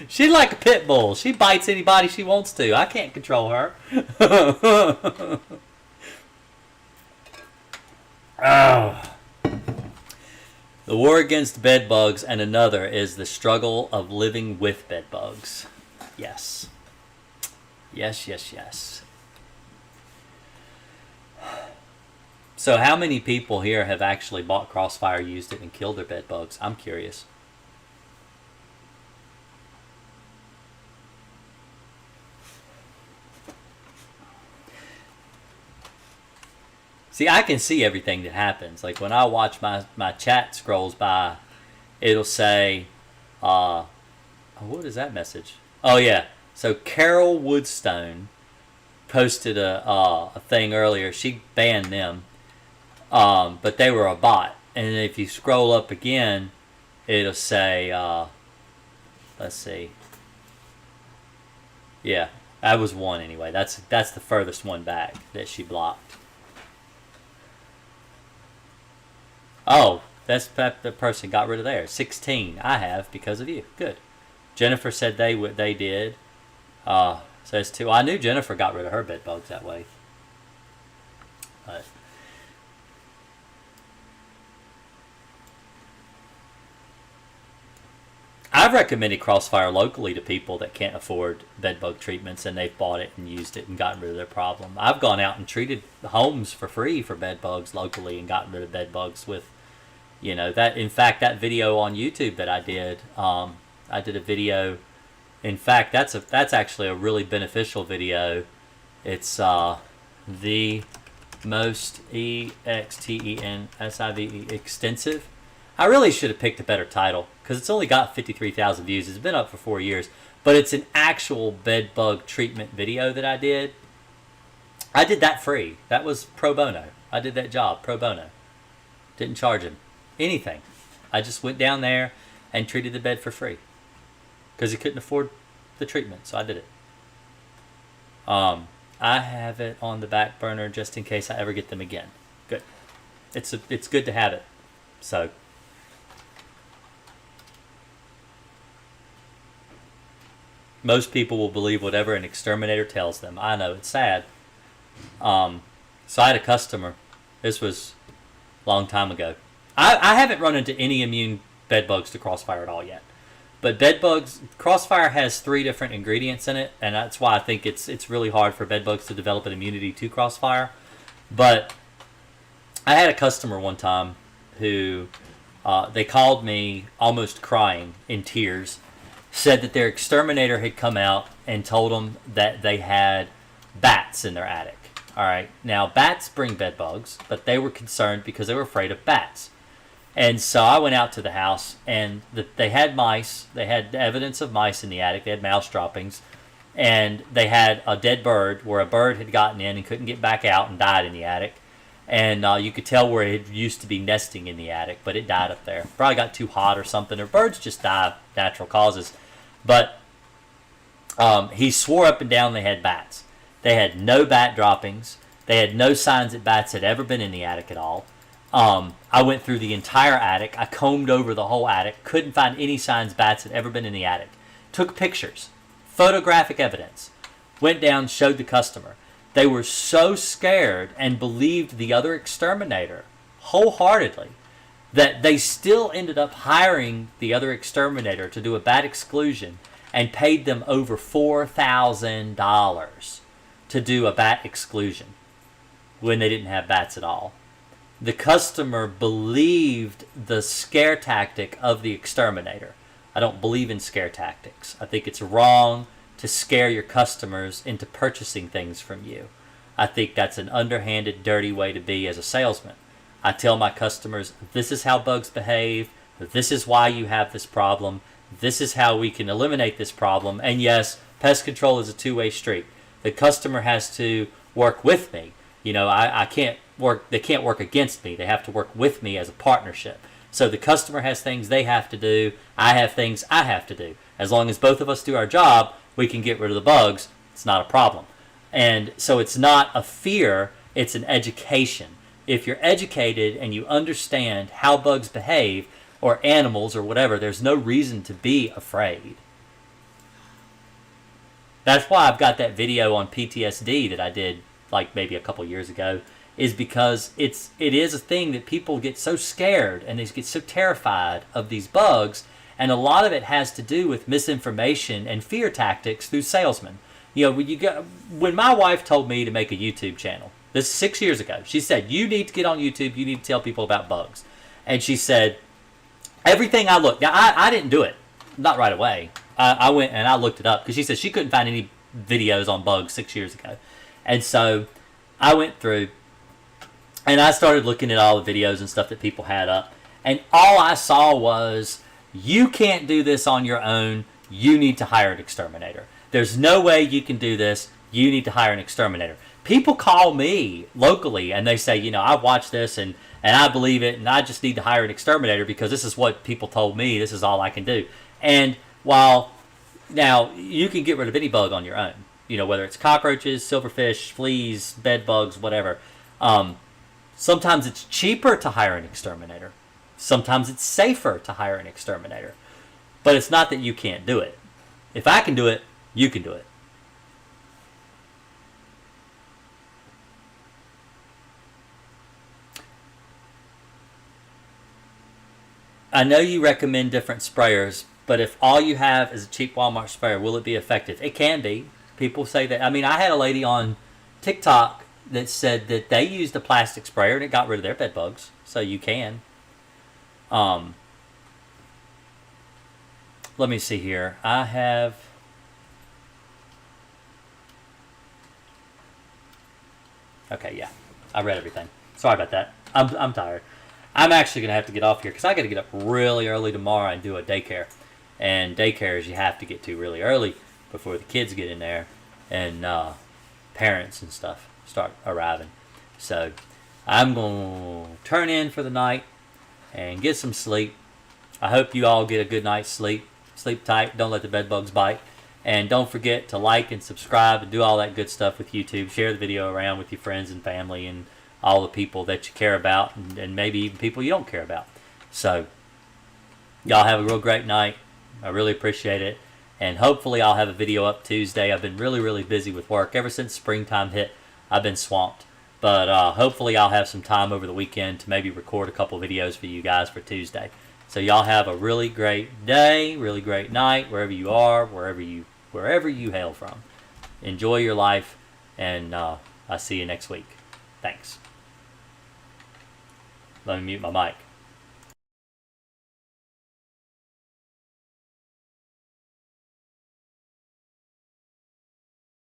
She's like a pit bull. She bites anybody she wants to. I can't control her. Oh. The war against bed bugs, and another is the struggle of living with bed bugs. Yes. Yes, yes, yes. So how many people here have actually bought Crossfire, used it, and killed their bed bugs? I'm curious. See, I can see everything that happens. Like when I watch my chat scrolls by, it'll say, what is that message? Oh yeah. So Carol Woodstone posted a thing earlier. She banned them, but they were a bot. And if you scroll up again, it'll say, let's see. Yeah, that was one anyway. That's the furthest one back that she blocked. Oh, that's the person got rid of theirs. 16. I have because of you. Good. Jennifer said they did. Says 2. I knew Jennifer got rid of her bed bugs that way. But I've recommended Crossfire locally to people that can't afford bed bug treatments, and they've bought it and used it and gotten rid of their problem. I've gone out and treated homes for free for bed bugs locally and gotten rid of bed bugs with, that. In fact, that video on YouTube that I did a video. In fact, that's actually a really beneficial video. It's the most extensive extensive. I really should have picked a better title because it's only got 53,000 views. It's been up for 4 years, but it's an actual bed bug treatment video that I did. I did that free. That was pro bono. I did that job pro bono. Didn't charge him anything. I just went down there and treated the bed for free because he couldn't afford the treatment, so I did it. I have it on the back burner just in case I ever get them again. Good. It's good to have it. So most people will believe whatever an exterminator tells them. I know, it's sad. So I had a customer. This was a long time ago. I haven't run into any immune bed bugs to Crossfire at all yet. But bed bugs, Crossfire has 3 different ingredients in it, and that's why I think it's really hard for bed bugs to develop an immunity to Crossfire. But I had a customer one time who they called me almost crying in tears, said that their exterminator had come out and told them that they had bats in their attic. All right, now bats bring bed bugs, but they were concerned because they were afraid of bats. And so I went out to the house, and they had mice. They had evidence of mice in the attic. They had mouse droppings. And they had a dead bird where a bird had gotten in and couldn't get back out and died in the attic. And you could tell where it used to be nesting in the attic, but it died up there. Probably got too hot or something. Or birds just die of natural causes. But he swore up and down they had bats. They had no bat droppings. They had no signs that bats had ever been in the attic at all. I went through the entire attic. I combed over the whole attic. Couldn't find any signs bats had ever been in the attic. Took pictures. Photographic evidence. went down, showed the customer. They were so scared and believed the other exterminator wholeheartedly that they still ended up hiring the other exterminator to do a bat exclusion and paid them over $4,000 to do a bat exclusion when they didn't have bats at all. The customer believed the scare tactic of the exterminator. I don't believe in scare tactics. I think it's wrong to scare your customers into purchasing things from you. I think that's an underhanded, dirty way to be as a salesman. I tell my customers, this is how bugs behave. This is why you have this problem. This is how we can eliminate this problem. And yes, pest control is a two-way street. The customer has to work with me. You know, I can't work. They can't work against me. They have to work with me as a partnership. So the customer has things they have to do. I have things I have to do. As long as both of us do our job, we can get rid of the bugs. It's not a problem. And so it's not a fear. It's an education. If you're educated and you understand how bugs behave, or animals or whatever, there's no reason to be afraid. That's why I've got that video on PTSD that I did like maybe a couple years ago, is because it is a thing that people get so scared and they get so terrified of these bugs, and a lot of it has to do with misinformation and fear tactics through salesmen. You know, when my wife told me to make a YouTube channel, this is 6 years ago, she said, you need to get on YouTube, you need to tell people about bugs. And she said, everything I looked, now I didn't do it, not right away. I went and I looked it up because she said she couldn't find any videos on bugs 6 years ago. And so I went through and I started looking at all the videos and stuff that people had up. And all I saw was, you can't do this on your own. You need to hire an exterminator. There's no way you can do this. You need to hire an exterminator. People call me locally and they say, you know, I watched this and I believe it, and I just need to hire an exterminator because this is what people told me. This is all I can do. And while now you can get rid of any bug on your own, you know, whether it's cockroaches, silverfish, fleas, bed bugs, whatever. Sometimes it's cheaper to hire an exterminator. Sometimes it's safer to hire an exterminator. But it's not that you can't do it. If I can do it, you can do it. I know you recommend different sprayers, but if all you have is a cheap Walmart sprayer, will it be effective? It can be. People say that. I mean, I had a lady on TikTok that said that they used a plastic sprayer and it got rid of their bed bugs. So you can. Let me see here. I have... Okay, yeah. I read everything. Sorry about that. I'm tired. I'm actually going to have to get off here because I got to get up really early tomorrow and do a daycare. And daycares you have to get to really early before the kids get in there and parents and stuff start arriving. So I'm going to turn in for the night and get some sleep. I hope you all get a good night's sleep. Sleep tight. Don't let the bed bugs bite. And don't forget to like and subscribe and do all that good stuff with YouTube. Share the video around with your friends and family and all the people that you care about, and maybe even people you don't care about. So y'all have a real great night. I really appreciate it. And hopefully I'll have a video up Tuesday. I've been really busy with work. Ever since springtime hit, I've been swamped. But hopefully I'll have some time over the weekend to maybe record a couple videos for you guys for Tuesday. So y'all have a really great day, really great night, wherever you are, wherever you hail from. Enjoy your life, and I'll see you next week. Thanks. Let me mute my mic.